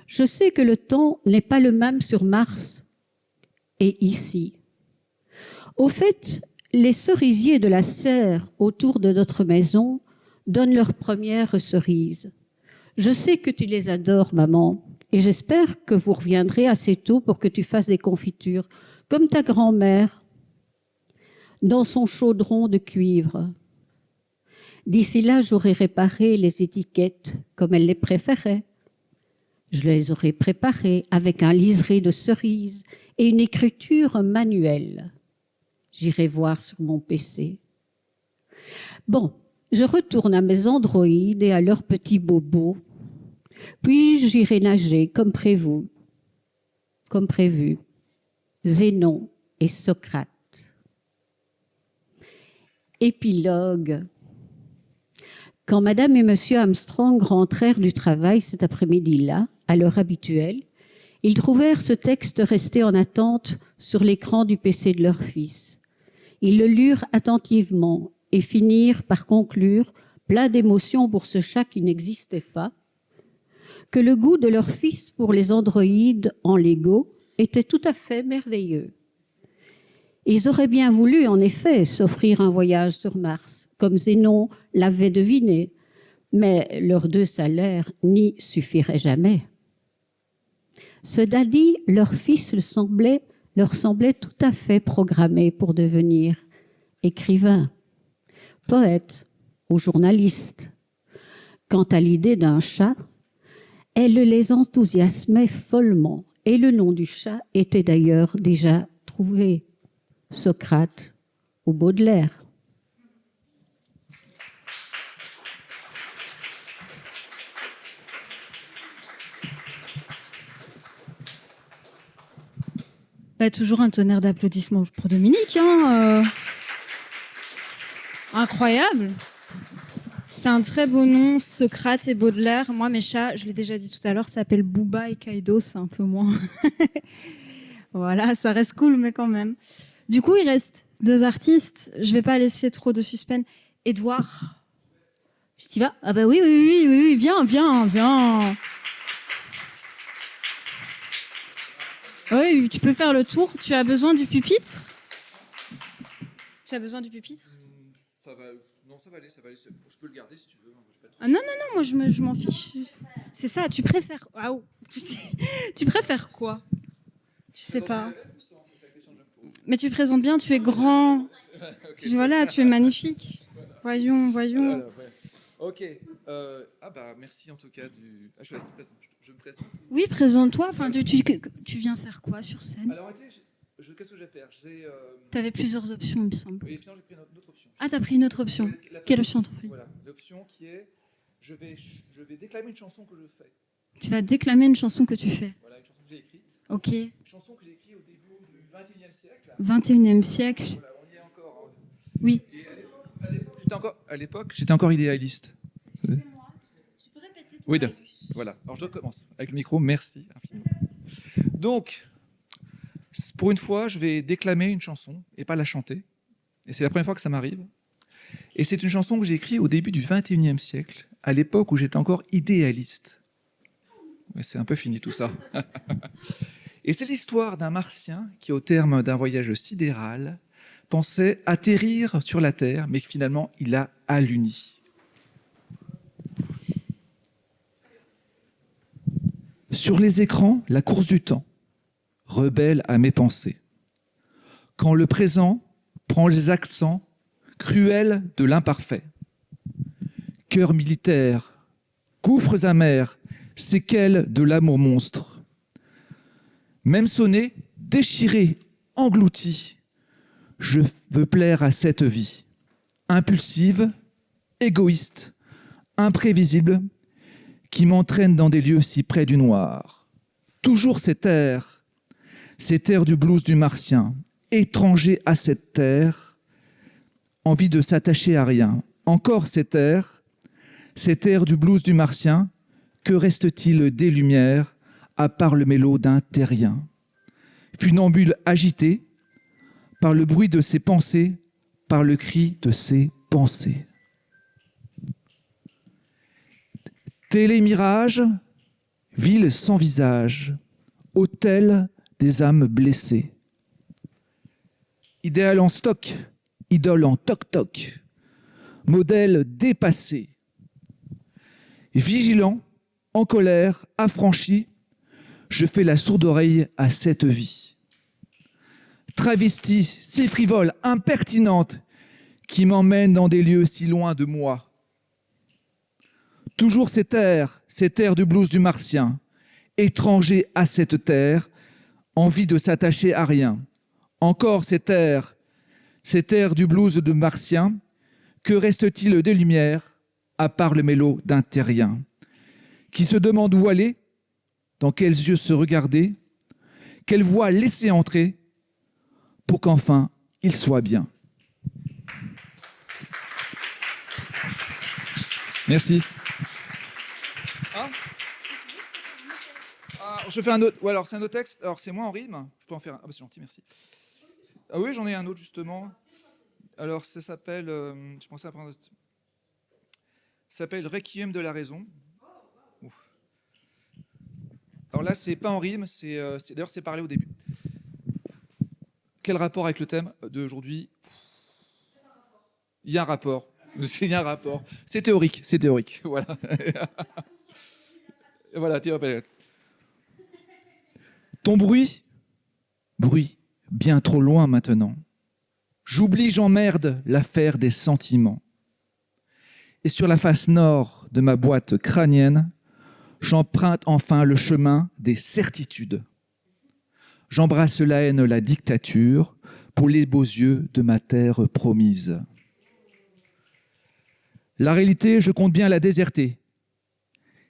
M: Je sais que le temps n'est pas le même sur Mars et ici. Au fait, les cerisiers de la serre autour de notre maison donnent leurs premières cerises. Je sais que tu les adores, maman, et j'espère que vous reviendrez assez tôt pour que tu fasses des confitures, comme ta grand-mère, dans son chaudron de cuivre. D'ici là, j'aurai réparé les étiquettes comme elle les préférait. Je les aurai préparées avec un liseré de cerises et une écriture manuelle. J'irai voir sur mon PC. Bon, je retourne à mes androïdes et à leurs petits bobos. Puis j'irai nager comme prévu. Zénon et Socrate. Épilogue. Quand Madame et Monsieur Armstrong rentrèrent du travail cet après-midi-là, à l'heure habituelle, ils trouvèrent ce texte resté en attente sur l'écran du PC de leur fils. Ils le lurent attentivement et finirent par conclure, plein d'émotions pour ce chat qui n'existait pas, que le goût de leur fils pour les androïdes en Lego était tout à fait merveilleux. Ils auraient bien voulu, en effet, s'offrir un voyage sur Mars, comme Zénon l'avait deviné, mais leurs 2 salaires n'y suffiraient jamais. Cela dit, leur fils leur semblait tout à fait programmé pour devenir écrivain, poète ou journaliste. Quant à l'idée d'un chat, elle les enthousiasmait follement, et le nom du chat était d'ailleurs déjà trouvé, Socrate ou Baudelaire.
A: Toujours un tonnerre d'applaudissements pour Dominique. Incroyable. C'est un très beau nom, Socrate et Baudelaire. Moi, mes chats, je l'ai déjà dit tout à l'heure, s'appellent Booba et Kaido, c'est un peu moins. Voilà, ça reste cool, mais quand même. Du coup, il reste 2 artistes. Je vais pas laisser trop de suspense. Édouard, tu y vas? Ah bah oui, viens. Oui, tu peux faire le tour. Tu as besoin du pupitre? Ça va aller. Je peux le garder si tu veux.
N: Ah non, moi je m'en fiche.
A: C'est ça, tu préfères. Waouh. Tu préfères quoi? Tu sais pas. Mais tu présentes bien, tu es grand. Voilà, tu es magnifique. Voyons.
N: Voilà, ouais. Ok. Merci en tout cas du. Je me présente.
A: Oui, présente-toi. Enfin, tu viens faire quoi sur scène?
N: Alors, qu'est-ce que je vais faire?
A: Tu avais plusieurs options, il me semble.
N: Oui, finalement, j'ai pris une autre option.
A: Ah, t'as pris une autre option. Quelle option t'as pris?
N: Voilà, l'option qui est je vais déclamer une chanson que je fais.
A: Tu vas déclamer une chanson que tu fais.
N: Voilà, une chanson que j'ai écrite.
A: Ok.
N: Une chanson que j'ai écrite au début du 21e siècle.
A: 21e siècle.
N: Voilà, on y est encore.
A: Oui.
N: Et à l'époque, j'étais encore idéaliste.
A: Tu peux répéter ton
N: Oui, voilà. Alors je commence avec le micro. Merci infiniment. Donc, pour une fois, je vais déclamer une chanson et pas la chanter. Et c'est la première fois que ça m'arrive. Et c'est une chanson que j'ai écrite au début du 21e siècle, à l'époque où j'étais encore idéaliste. Mais c'est un peu fini tout ça. Et c'est l'histoire d'un martien qui, au terme d'un voyage sidéral, pensait atterrir sur la Terre, mais que finalement, il a alluni. Sur les écrans, la course du temps, rebelle à mes pensées. Quand le présent prend les accents cruels de l'imparfait. Cœur militaire, gouffres amers, séquelles de l'amour monstre. Même sonné, déchiré, englouti, je veux plaire à cette vie, impulsive, égoïste, imprévisible, qui m'entraîne dans des lieux si près du noir. Toujours cet air du blues du martien, étranger à cette terre, envie de s'attacher à rien. Encore cet air du blues du martien, que reste-t-il des lumières à part le mélo d'un terrien? Funambule agité par le bruit de ses pensées, par le cri de ses pensées. Télémirage, ville sans visage, hôtel des âmes blessées. Idéal en stock, idole en toc-toc, modèle dépassé. Vigilant, en colère, affranchi, je fais la sourde oreille à cette vie. Travestie, si frivole, impertinente, qui m'emmène dans des lieux si loin de moi. Toujours cet air du blues du martien, étranger à cette terre, envie de s'attacher à rien. Encore cet air du blues de martien, que reste-t-il des lumières, à part le mélo d'un terrien, qui se demande où aller, dans quels yeux se regarder, quelle voix laisser entrer, pour qu'enfin il soit bien. Merci. Je fais un autre. Ou alors c'est un autre texte. Alors c'est moi en rime. Je peux en faire un. Ah bah c'est gentil, merci. Ah oui, j'en ai un autre justement. Alors ça s'appelle. Je pensais à prendre. Ça s'appelle Requiem de la raison. Ouf. Alors là, c'est pas en rime. D'ailleurs, c'est parlé au début. Quel rapport avec le thème d'aujourd'hui? Il y a un rapport. Il y a un rapport. C'est théorique. C'est théorique. Voilà. Voilà. Ton bruit, bien trop loin maintenant. J'oublie, j'emmerde l'affaire des sentiments. Et sur la face nord de ma boîte crânienne, j'emprunte enfin le chemin des certitudes. J'embrasse la haine, la dictature, pour les beaux yeux de ma terre promise. La réalité, je compte bien la déserter.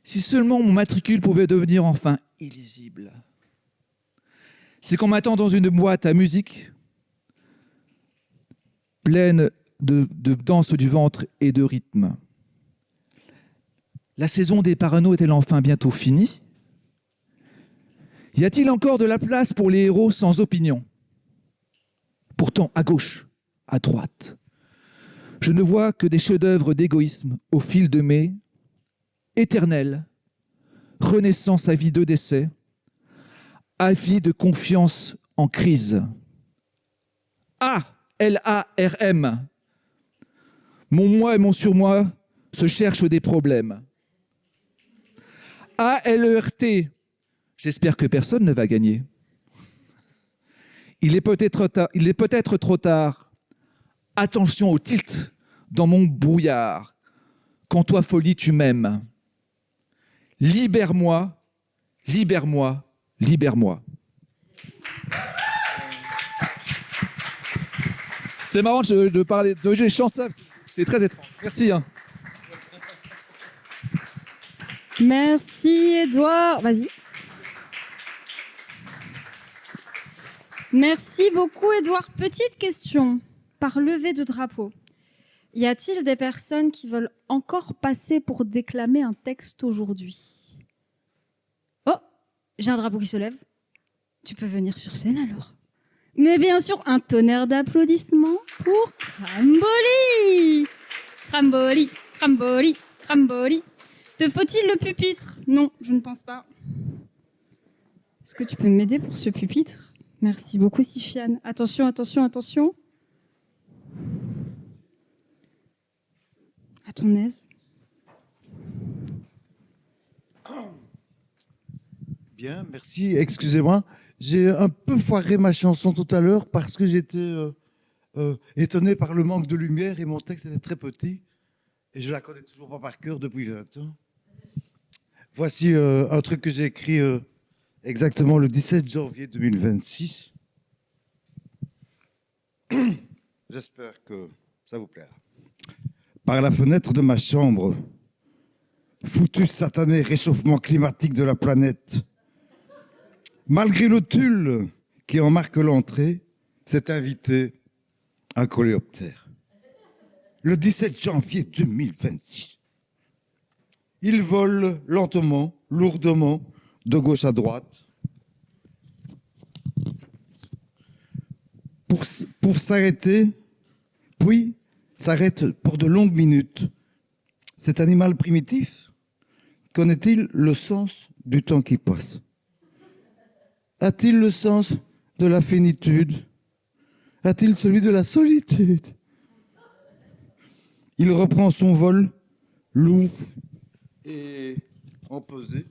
N: Si seulement mon matricule pouvait devenir enfin illisible. C'est qu'on m'attend dans une boîte à musique, pleine de danse du ventre et de rythme. La saison des parano est-elle enfin bientôt finie? Y a-t-il encore de la place pour les héros sans opinion? Pourtant, à gauche, à droite, je ne vois que des chefs-d'œuvre d'égoïsme au fil de mai, éternel, renaissance à vie de décès, avis de confiance en crise. A-L-A-R-M. Mon moi et mon surmoi se cherchent des problèmes. A-L-E-R-T. J'espère que personne ne va gagner. Il est peut-être trop tard. Attention au tilt dans mon brouillard. Quand toi, folie, tu m'aimes. Libère-moi, libère-moi, libère-moi. C'est marrant de parler, je chante ça, c'est très étrange. Merci. Hein.
A: Merci, Édouard. Vas-y. Merci beaucoup, Édouard. Petite question, par levée de drapeau. Y a-t-il des personnes qui veulent encore passer pour déclamer un texte aujourd'hui? Oh, j'ai un drapeau qui se lève. Tu peux venir sur scène alors. Mais bien sûr, un tonnerre d'applaudissements pour Cramboli. Cramboli, Cramboli, Cramboli. Te faut-il le pupitre? Non, je ne pense pas. Est-ce que tu peux m'aider pour ce pupitre? Merci beaucoup, Sifiane. Attention, attention, attention. À ton aise.
J: Bien, merci. Excusez-moi. J'ai un peu foiré ma chanson tout à l'heure parce que j'étais étonné par le manque de lumière et mon texte était très petit. Et je la connais toujours pas par cœur depuis 20 ans. Voici un truc que j'ai écrit exactement le 17 janvier 2026. J'espère que ça vous plaira. Par la fenêtre de ma chambre, foutu satané réchauffement climatique de la planète, malgré le tulle qui en marque l'entrée, s'est invité un coléoptère. Le 17 janvier 2026. Il vole lentement, lourdement, de gauche à droite, pour s'arrêter, puis s'arrête pour de longues minutes. Cet animal primitif connaît-il le sens du temps qui passe? A-t-il le sens de la finitude? A-t-il celui de la solitude? Il reprend son vol lourd et empesé.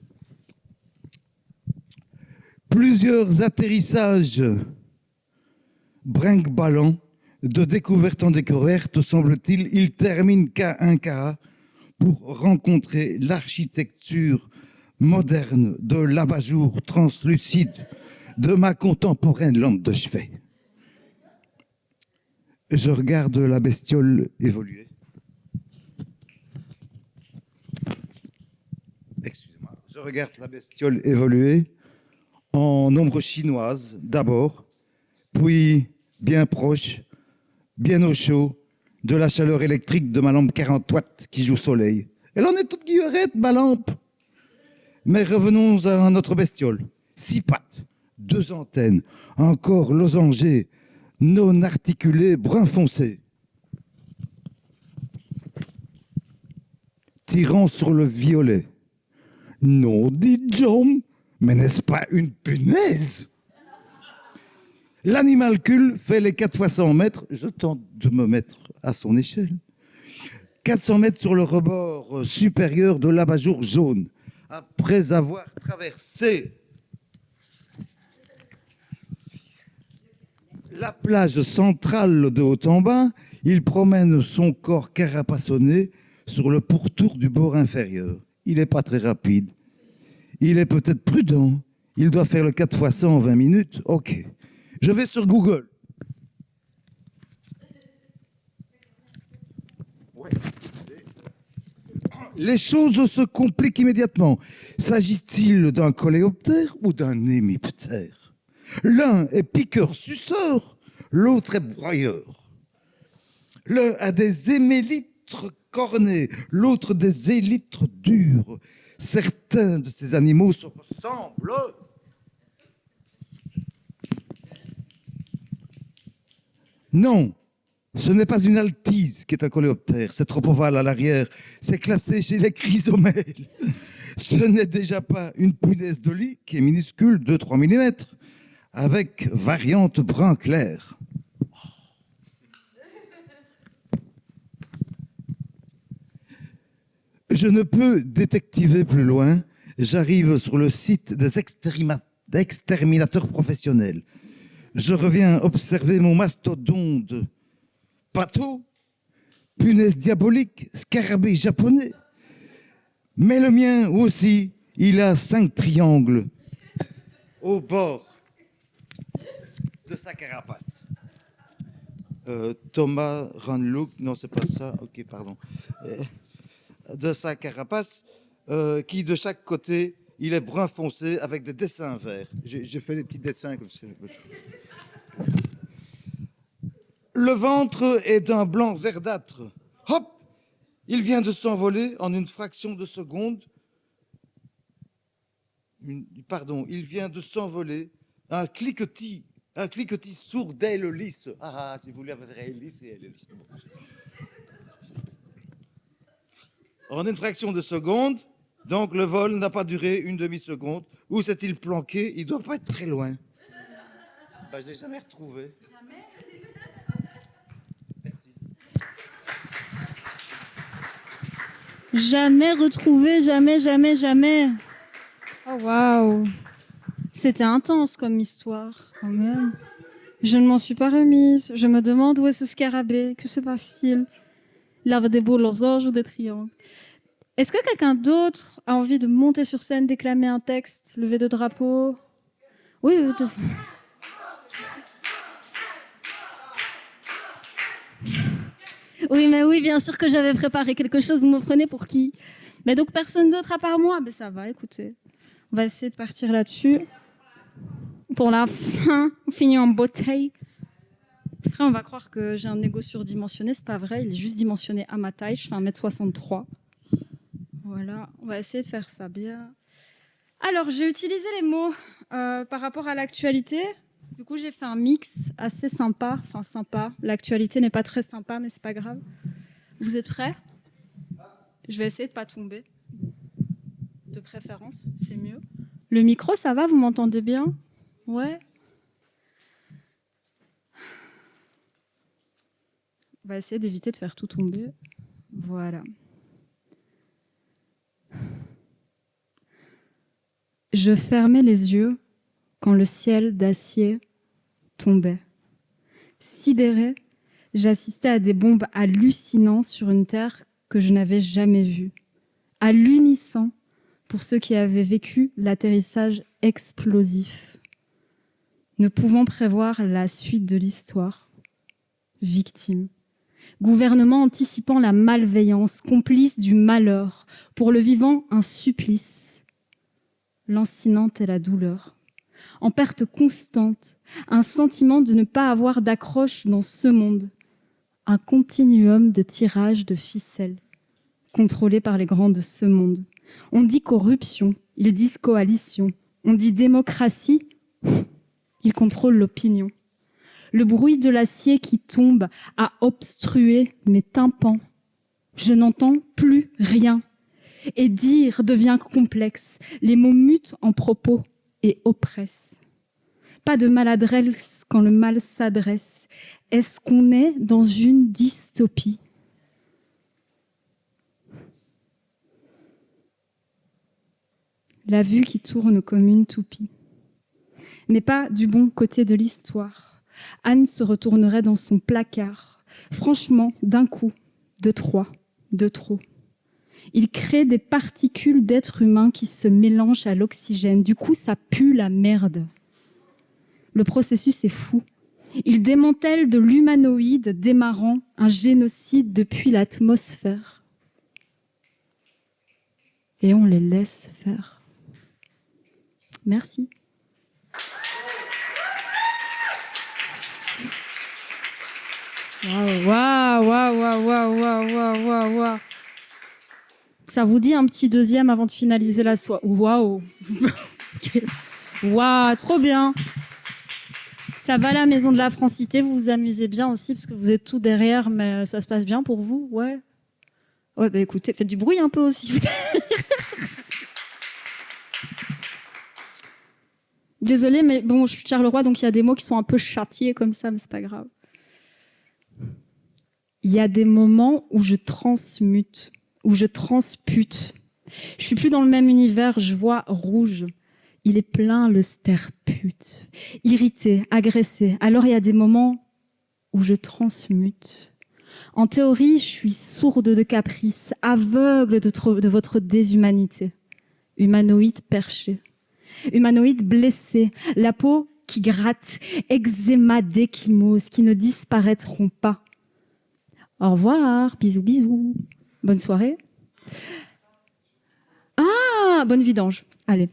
J: Plusieurs atterrissages brinque-ballant, de découverte en découverte, semble-t-il, il termine cas un cas pour rencontrer l'architecture moderne de l'abat-jour translucide de ma contemporaine lampe de chevet. Je regarde la bestiole évoluer. Excusez-moi. Je regarde la bestiole évoluer en ombre chinoise d'abord, puis bien proche, bien au chaud, de la chaleur électrique de ma lampe 40 watts qui joue soleil. Elle en est toute guillerette, ma lampe. Mais revenons à notre bestiole. 6 pattes, 2 antennes, un corps losangé, non articulé, brun foncé. Tirant sur le violet. Non, dit John, mais n'est-ce pas une punaise? L'animalcule fait les 4 fois 100 mètres. Je tente de me mettre à son échelle. 400 mètres sur le rebord supérieur de l'abat-jour jaune. Après avoir traversé la plage centrale de haut en bas, il promène son corps carapassonné sur le pourtour du bord inférieur. Il n'est pas très rapide. Il est peut-être prudent. Il doit faire le 4 fois 100 en 20 minutes. OK. Je vais sur Google. Les choses se compliquent immédiatement. S'agit-il d'un coléoptère ou d'un hémiptère? L'un est piqueur-suceur, l'autre est broyeur. L'un a des hémélytres cornés, l'autre des élytres durs. Certains de ces animaux se ressemblent. Non, ce n'est pas une altise qui est un coléoptère, c'est trop ovale à l'arrière, c'est classé chez les chrysomèles. Ce n'est déjà pas une punaise de lit qui est minuscule, 2-3 mm, avec variante brun clair. Je ne peux détectiver plus loin, J'arrive sur le site des exterminateurs professionnels. Je reviens observer mon mastodonte. Pato, punaise diabolique, scarabée japonais. Mais le mien aussi, il a 5 triangles au bord de sa carapace. Thomas Ranlook, non c'est pas ça, ok pardon. De sa carapace, qui de chaque côté, il est brun foncé avec des dessins verts. J'ai fait des petits dessins comme ça. Le ventre est d'un blanc verdâtre. Hop! Il vient de s'envoler en une fraction de seconde. Il vient de s'envoler un cliquetis sourd d'aile lisse. Ah, si vous voulez, elle est lisse et elle est lisse. En une fraction de seconde, donc le vol n'a pas duré une demi-seconde. Où s'est-il planqué? Il ne doit pas être très loin. Je ne l'ai jamais retrouvé. Jamais? Merci.
A: Jamais retrouvé, jamais. Oh waouh! C'était intense comme histoire, quand même. Je ne m'en suis pas remise. Je me demande où est ce scarabée. Que se passe-t-il? Il avait des beaux losanges ou des triangles. Est-ce que quelqu'un d'autre a envie de monter sur scène, déclamer un texte, lever de drapeau? Oui. Oui, bien sûr que j'avais préparé quelque chose. Vous me prenez pour qui? Mais donc personne d'autre à part moi. Mais ça va, écoutez. On va essayer de partir là-dessus. Pour la fin, on finit en beauté. Après, on va croire que j'ai un ego surdimensionné. C'est pas vrai, il est juste dimensionné à ma taille. Je fais 1m63. Voilà, on va essayer de faire ça bien. Alors, j'ai utilisé les mots par rapport à l'actualité. Du coup, j'ai fait un mix assez sympa. Enfin, sympa. L'actualité n'est pas très sympa, mais c'est pas grave. Vous êtes prêts? Je vais essayer de pas tomber. De préférence, c'est mieux. Le micro, ça va? Vous m'entendez bien? Ouais. On va essayer d'éviter de faire tout tomber. Voilà. Je fermais les yeux quand le ciel d'acier tombait. Sidéré, j'assistais à des bombes hallucinantes sur une terre que je n'avais jamais vue. À l'unisson pour ceux qui avaient vécu l'atterrissage explosif. Ne pouvant prévoir la suite de l'histoire. Victime. Gouvernement anticipant la malveillance, complice du malheur. Pour le vivant, un supplice. Lancinante est la douleur. En perte constante, un sentiment de ne pas avoir d'accroche dans ce monde. Un continuum de tirage de ficelles, contrôlé par les grands de ce monde. On dit corruption, ils disent coalition. On dit démocratie, ils contrôlent l'opinion. Le bruit de l'acier qui tombe a obstrué mes tympans. Je n'entends plus rien. Et dire devient complexe. Les mots mutent en propos et oppressent. Pas de maladresse quand le mal s'adresse. Est-ce qu'on est dans une dystopie? La vue qui tourne comme une toupie. Mais pas du bon côté de l'histoire. Anne se retournerait dans son placard. Franchement, d'un coup, de 3, de trop. Il crée des particules d'êtres humains qui se mélangent à l'oxygène. Du coup, ça pue la merde. Le processus est fou. Il démantèle de l'humanoïde démarrant un génocide depuis l'atmosphère. Et on les laisse faire. Merci. Waouh. Ça vous dit un petit deuxième avant de finaliser la soirée? Waouh. Waouh, trop bien. Ça va la maison de la Francité, vous vous amusez bien aussi parce que vous êtes tout derrière, mais ça se passe bien pour vous? Ouais. Ouais, bah écoutez, faites du bruit un peu aussi. Désolée, mais bon, je suis Charleroi, donc il y a des mots qui sont un peu châtiés comme ça, mais c'est pas grave. Il y a des moments où je transmute, où je transpute Je suis plus dans le même univers, je vois rouge. Il est plein le sterpute, irrité, agressé. Alors il y a des moments où je transmute. En théorie, je suis sourde de caprice, aveugle de votre déshumanité. Humanoïde perché, humanoïde blessé, la peau qui gratte, eczéma d'échymose qui ne disparaîtront pas. Au revoir, bisous, bisous. Bonne soirée. Ah, bonne vidange. Allez.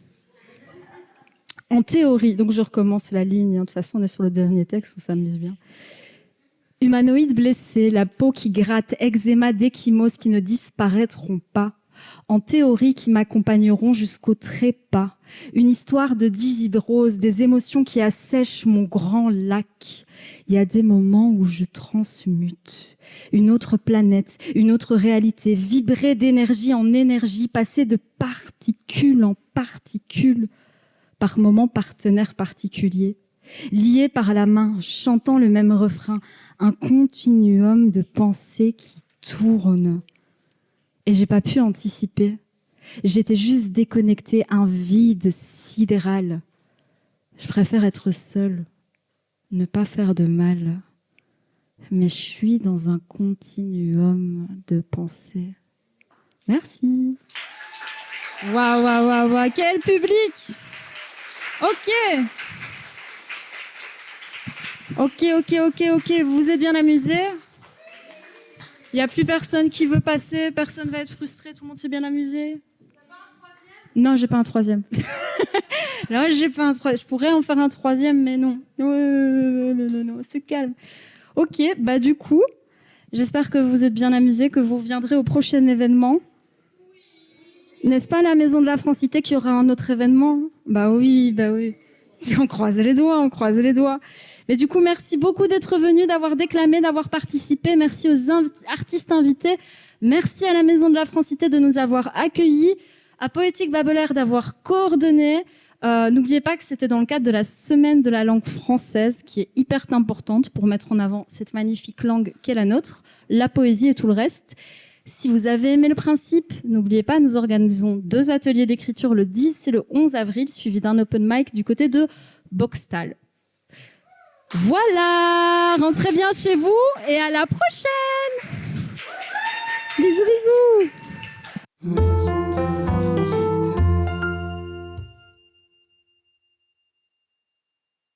A: En théorie, donc je recommence la ligne. De toute façon, on est sur le dernier texte, on s'amuse bien. Humanoïde blessé, la peau qui gratte, eczéma d'échymose qui ne disparaîtront pas. En théorie, qui m'accompagneront jusqu'au trépas. Une histoire de dishydrose, des émotions qui assèchent mon grand lac. Il y a des moments où je transmute. Une autre planète, une autre réalité, vibrer d'énergie en énergie, passer de particules en particules, par moments partenaires particuliers. Liés par la main, chantant le même refrain, un continuum de pensées qui tourne. Et j'ai pas pu anticiper. J'étais juste déconnectée, un vide sidéral. Je préfère être seule, ne pas faire de mal. Mais je suis dans un continuum de pensées. Merci. Waouh, waouh, waouh, waouh, quel public! Ok, vous êtes bien amusés? Il n'y a plus personne qui veut passer, personne va être frustré, tout le monde s'est bien amusé? Non, j'ai pas un troisième. Non, j'ai pas un troisième. Je pourrais en faire un troisième, mais non. Non, se calme. Ok, bah du coup, j'espère que vous êtes bien amusés, que vous viendrez au prochain événement. N'est-ce pas à la Maison de la Francité qu'il y aura un autre événement? Bah oui. On croise les doigts. Mais du coup, merci beaucoup d'être venus, d'avoir déclamé, d'avoir participé. Merci aux artistes invités. Merci à la Maison de la Francité de nous avoir accueillis, à Poétique Babelaire d'avoir coordonné. N'oubliez pas que c'était dans le cadre de la Semaine de la langue française, qui est hyper importante pour mettre en avant cette magnifique langue qu'est la nôtre, la poésie et tout le reste. Si vous avez aimé le principe, n'oubliez pas, nous organisons 2 ateliers d'écriture le 10 et le 11 avril, suivis d'un open mic du côté de Boxtal. Voilà, rentrez bien chez vous et à la prochaine. Bisous, bisous.